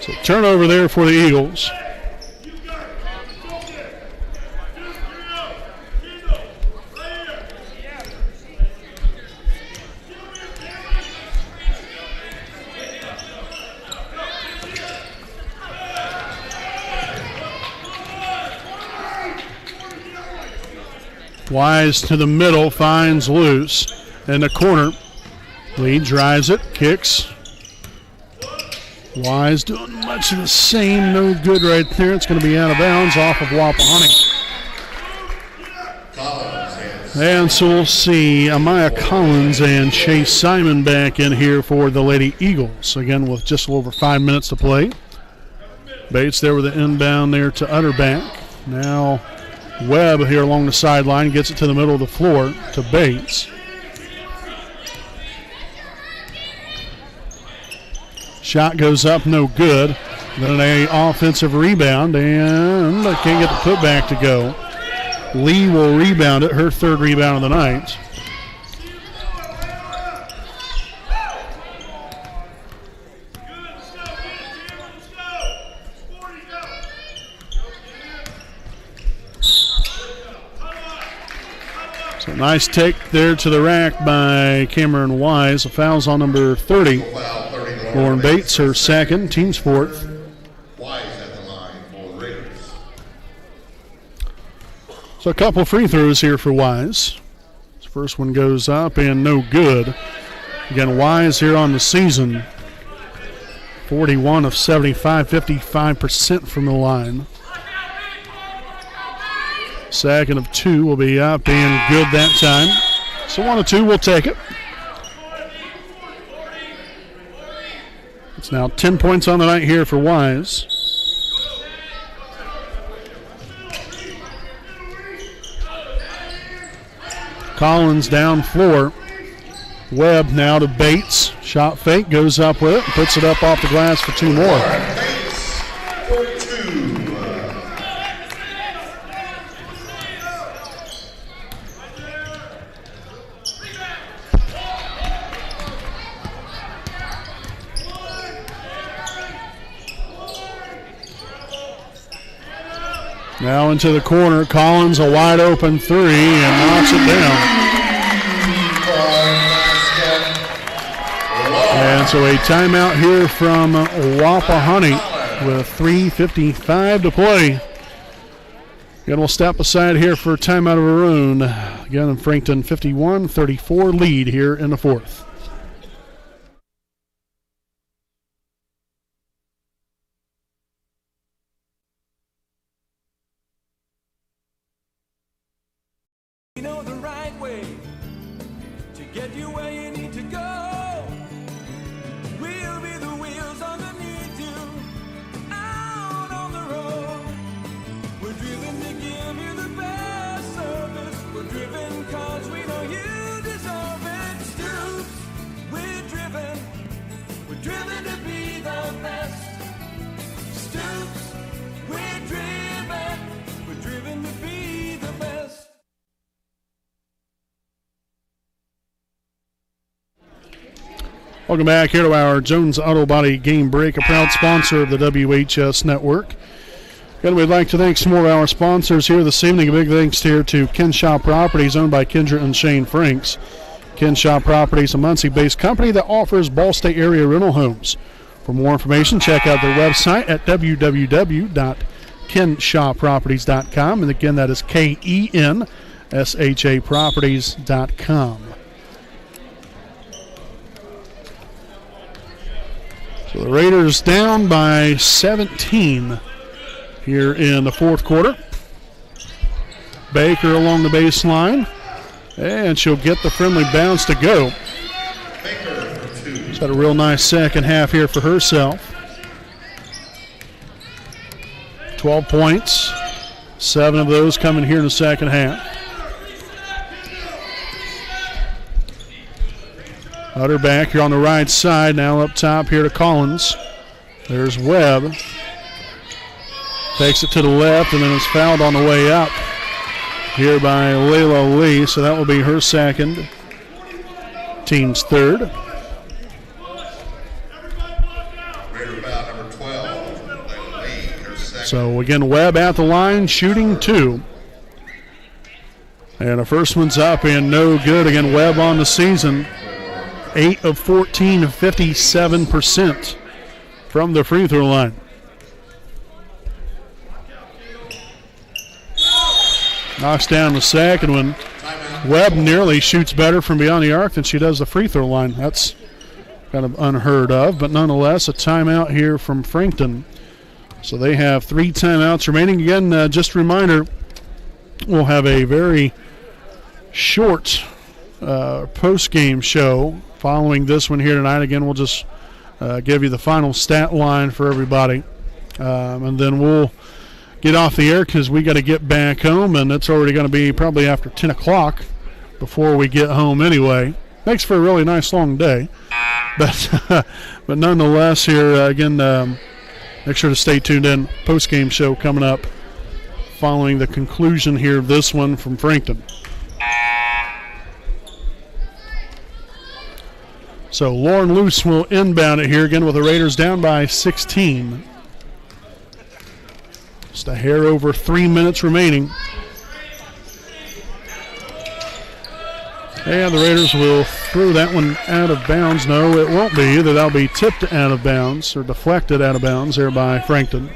So turnover there for the Eagles. Wise to the middle, finds loose in the corner. Lee drives it, kicks. Wise doing much of the same, no good right there. It's going to be out of bounds off of Wapahani. And so we'll see Amaya Collins and Chase Simon back in here for the Lady Eagles. Again, with just a little over 5 minutes to play. Bates there with the inbound there to Utterbank. Now Webb here along the sideline gets it to the middle of the floor to Bates. Shot goes up, no good. Then an offensive rebound, and can't get the putback to go. Lee will rebound it, her third rebound of the night. So nice take there to the rack by Cameron Wise. A foul's on number 30. Lauren Bates, her second, team's fourth. Wise at the line for Raiders. So a couple free throws here for Wise. This first one goes up and no good. Again, Wise here on the season. 41 of 75, 55% from the line. Second of two will be up and good that time. So 1 of 2, we'll take it. It's now 10 points on the night here for Wise. Collins down floor. Webb now to Bates. Shot fake, goes up with it, puts it up off the glass for 2 more. Now into the corner, Collins a wide open three and knocks it down. And so a timeout here from Wapahani with 3:55 to play. Again, we'll step aside here for a timeout of our own. Again, Frankton 51-34 lead here in the fourth. You know the right way to get you where you need to go. We'll be the wheels underneath you, out on the road. We're driven to give you the best service. We're driven cause we know you deserve it. Stoops, we're driven to be the best. Stoops, we're driven to be the best. Welcome back here to our Jones Auto Body Game Break, a proud sponsor of the WHS Network. And we'd like to thank some more of our sponsors here this evening. A big thanks here to Kenshaw Properties, owned by Kendra and Shane Franks. Kenshaw Properties, a Muncie-based company that offers Ball State area rental homes. For more information, check out their website at www.kenshawproperties.com. And again, that is KENSHA Properties.com. So the Raiders down by 17 here in the fourth quarter. Baker along the baseline, and she'll get the friendly bounce to go. She's had a real nice second half here for herself. 12 points, 7 of those coming here in the second half. Utter back here on the right side. Now up top here to Collins. There's Webb. Takes it to the left and then is fouled on the way up here by Layla Lee. So that will be her second. Team's third. Number 12, Layla Lee, her second. So again, Webb at the line, shooting 2. And the first one's up and no good. Again, Webb on the season. 8 of 14, 57% from the free throw line. Knocks down the second one. Webb nearly shoots better from beyond the arc than she does the free throw line. That's kind of unheard of, but nonetheless, a timeout here from Frankton. So they have 3 timeouts remaining. Again, just a reminder, we'll have a very short post-game show following this one here tonight. Again, we'll just give you the final stat line for everybody, and then we'll get off the air because we got to get back home, and it's already going to be probably after 10 o'clock before we get home anyway. Makes for a really nice long day. But but nonetheless here, again, make sure to stay tuned in. Post-game show coming up following the conclusion here of this one from Frankton. So Lauren Luce will inbound it here again with the Raiders down by 16. Just a hair over 3 minutes remaining. And the Raiders will throw that one out of bounds. No, it won't be. Either that'll be tipped out of bounds or deflected out of bounds there by Frankton.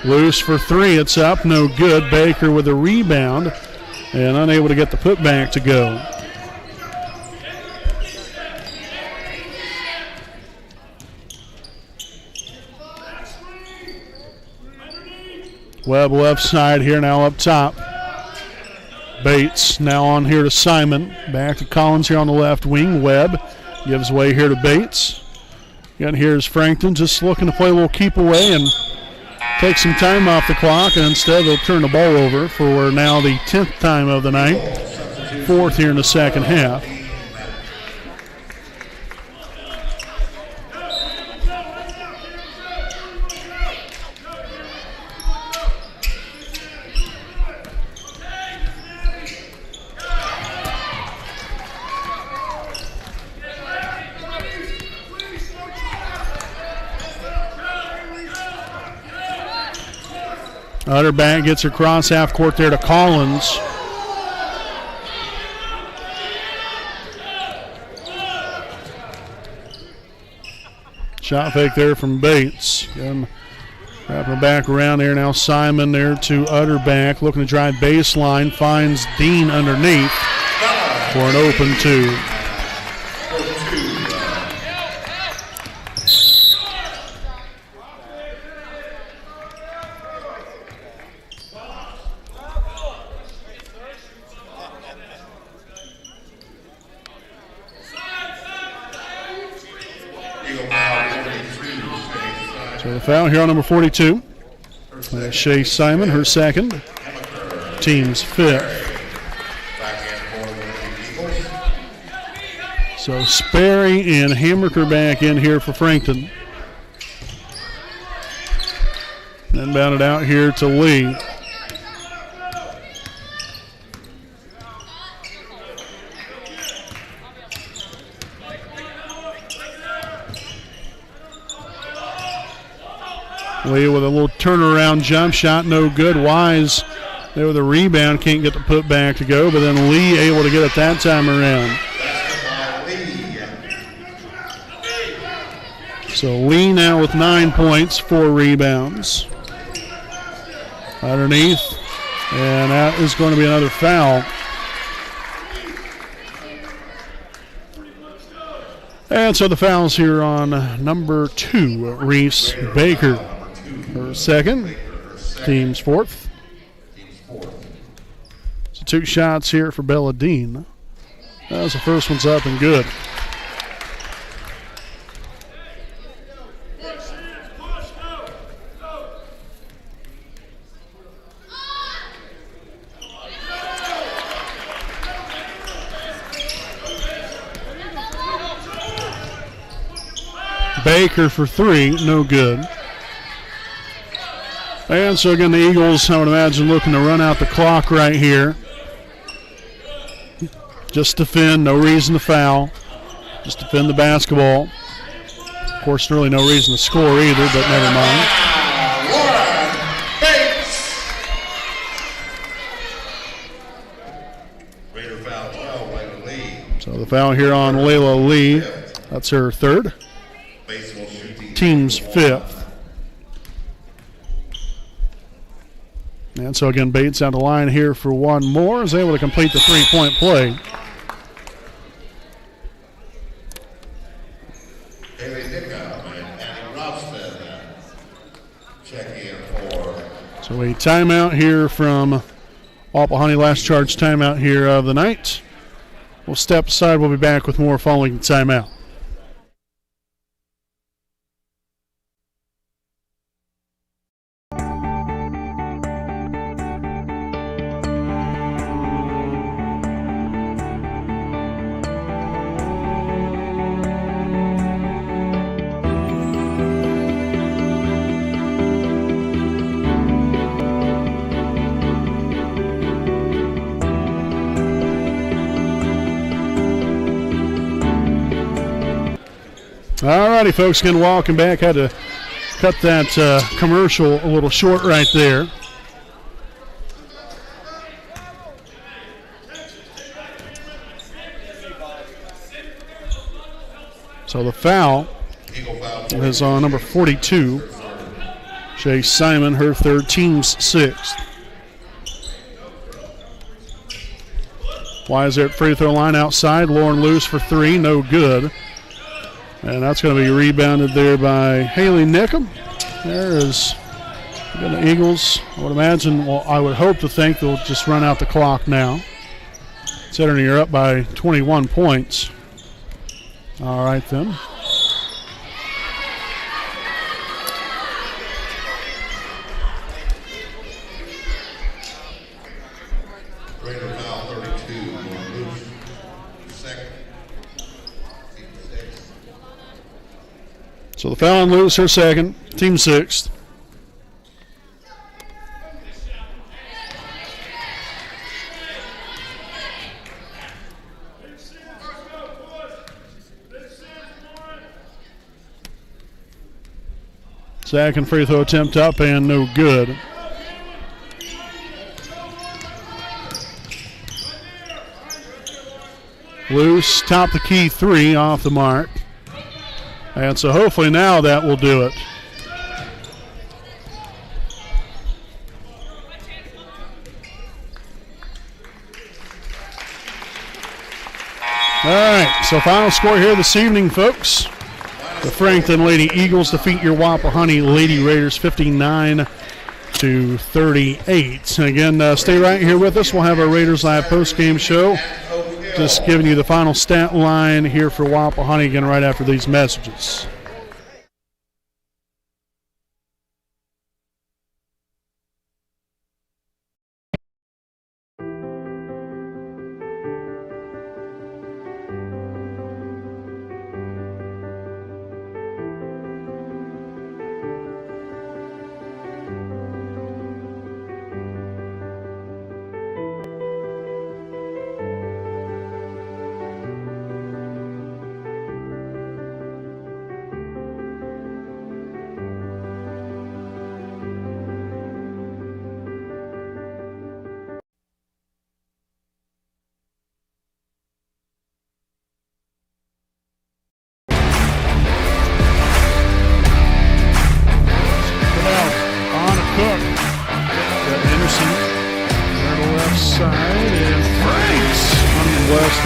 Loose for 3, it's up, no good. Baker with a rebound and unable to get the putback to go. Webb left side here now up top. Bates now on here to Simon. Back to Collins here on the left wing. Webb gives way here to Bates. Again, here's Frankton just looking to play a little keep away and take some time off the clock, and instead they'll turn the ball over for now the 10th time of the night. 4th here in the second half. Utterback gets across half court there to Collins. Shot fake there from Bates. Again, wrapping back around there now. Simon there to Utterback, looking to drive baseline. Finds Dean underneath for an open 2. So the foul here on number 42. Shea Simon, her second. Team's 5th. So Sperry and Hammerker back in here for Frankton. Then bounded out here to Lee. Lee with a little turnaround jump shot, no good. Wise there with a rebound, can't get the putback to go, but then Lee able to get it that time around. So Lee now with 9 points, 4 rebounds. Underneath, and that is going to be another foul. And so the foul's here on number 2, Reese Baker. Her second, team's 4th. 2 shots here for Belladine. As the first one's up and good. Baker for 3, no good. And so again, the Eagles, I would imagine, looking to run out the clock right here. Just defend, no reason to foul. Just defend the basketball. Of course, really no reason to score either, but never mind. Raider foul 12, Layla Lee. So the foul here on Layla Lee. That's her 3rd. Baseball shooting. Team's 5th. And so again, Bates on the line here for 1 more. Is able to complete the 3-point play. Haley Dickow and Annie Robstead check in for. So a timeout here from Wapahani, last charge timeout here of the night. We'll step aside. We'll be back with more following the timeout. All righty, folks, again, welcome back. Had to cut that commercial a little short right there. So the foul is on number 42, Shay Simon, her 3rd, team's 6th. Wise there at free throw line outside. Lauren Luce for 3, no good. And that's going to be rebounded there by Haley Nickham. There is the Eagles. I would imagine, well, I would hope to think they'll just run out the clock now. Considering you're up by 21 points. All right, then. Raider foul 32, Luce, 2nd. So the foul on Lewis, her 2nd, team 6th. Second free throw attempt up and no good. Loose, top the key 3 off the mark. And so hopefully now that will do it. All right, so final score here this evening, folks. The Frankton Lady Eagles defeat your Wapahani Lady Raiders 59-38. Again, stay right here with us. We'll have our Raiders Live postgame show. Just giving you the final stat line here for Wapahani again right after these messages.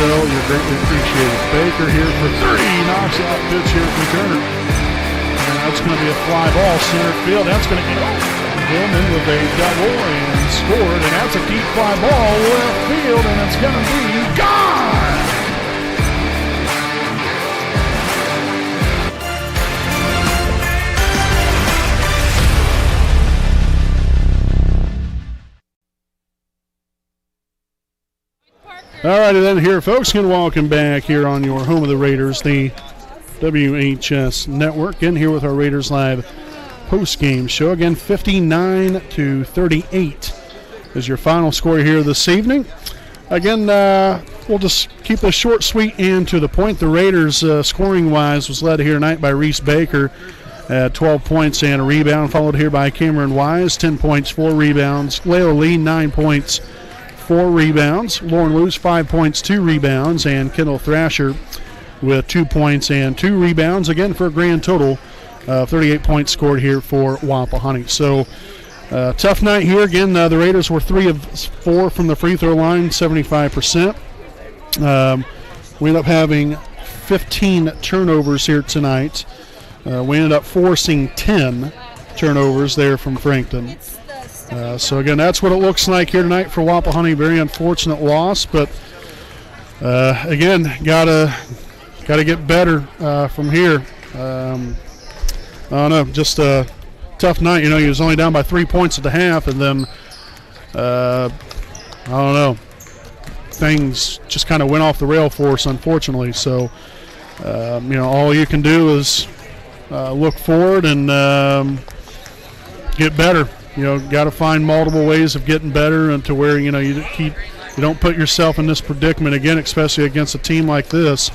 You're greatly appreciated. Baker here for 3, knocks out pitch here from Turner. And that's going to be a fly ball, center field. That's going to get over. Billman with a double and scored, and that's a deep fly ball left field, and it's going to be gone! All righty then here, folks, and welcome back here on your home of the Raiders, the WHS Network, and here with our Raiders Live post-game show. Again, 59-38 is your final score here this evening. Again, we'll just keep this short, sweet, and to the point. The Raiders, scoring-wise, was led here tonight by Reese Baker at 12 points and a rebound, followed here by Cameron Wise, 10 points, 4 rebounds. Layla Lee, 9 points, 4 rebounds. Lauren Luce, 5 points, 2 rebounds. And Kendall Thrasher with 2 points and 2 rebounds. Again, for a grand total of 38 points scored here for Wapahani. So, tough night here. Again, the Raiders were 3 of 4 from the free throw line, 75%. We ended up having 15 turnovers here tonight. We ended up forcing 10 turnovers there from Frankton. So again, that's what it looks like here tonight for Wapahani. Very unfortunate loss, but again, gotta get better from here. I don't know, just a tough night. You know, he was only down by 3 points at the half, and then I don't know, things just kind of went off the rail for us, unfortunately. So you know, all you can do is look forward and get better. You know, got to find multiple ways of getting better, and to where, you know, you don't put yourself in this predicament again, especially against a team like this.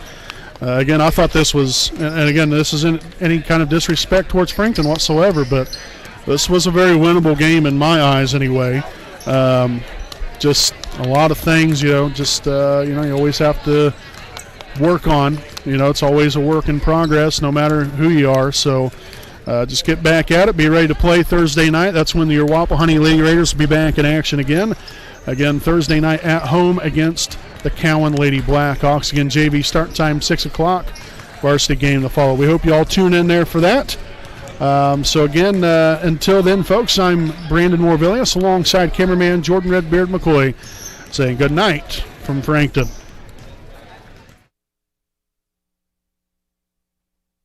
Again, I thought this was, and again, this isn't any kind of disrespect towards Frankton whatsoever, but this was a very winnable game in my eyes anyway. Just a lot of things, you know, just, you know, you always have to work on. You know, it's always a work in progress no matter who you are. So just get back at it. Be ready to play Thursday night. That's when your Wapahani Lady Raiders will be back in action again. Again, Thursday night at home against the Cowan Lady Blackhawks. Again, JV start time 6 o'clock. Varsity game to follow. We hope you all tune in there for that. So again, until then, folks, I'm Brandon Morvillius alongside cameraman Jordan Redbeard McCoy saying good night from Frankton.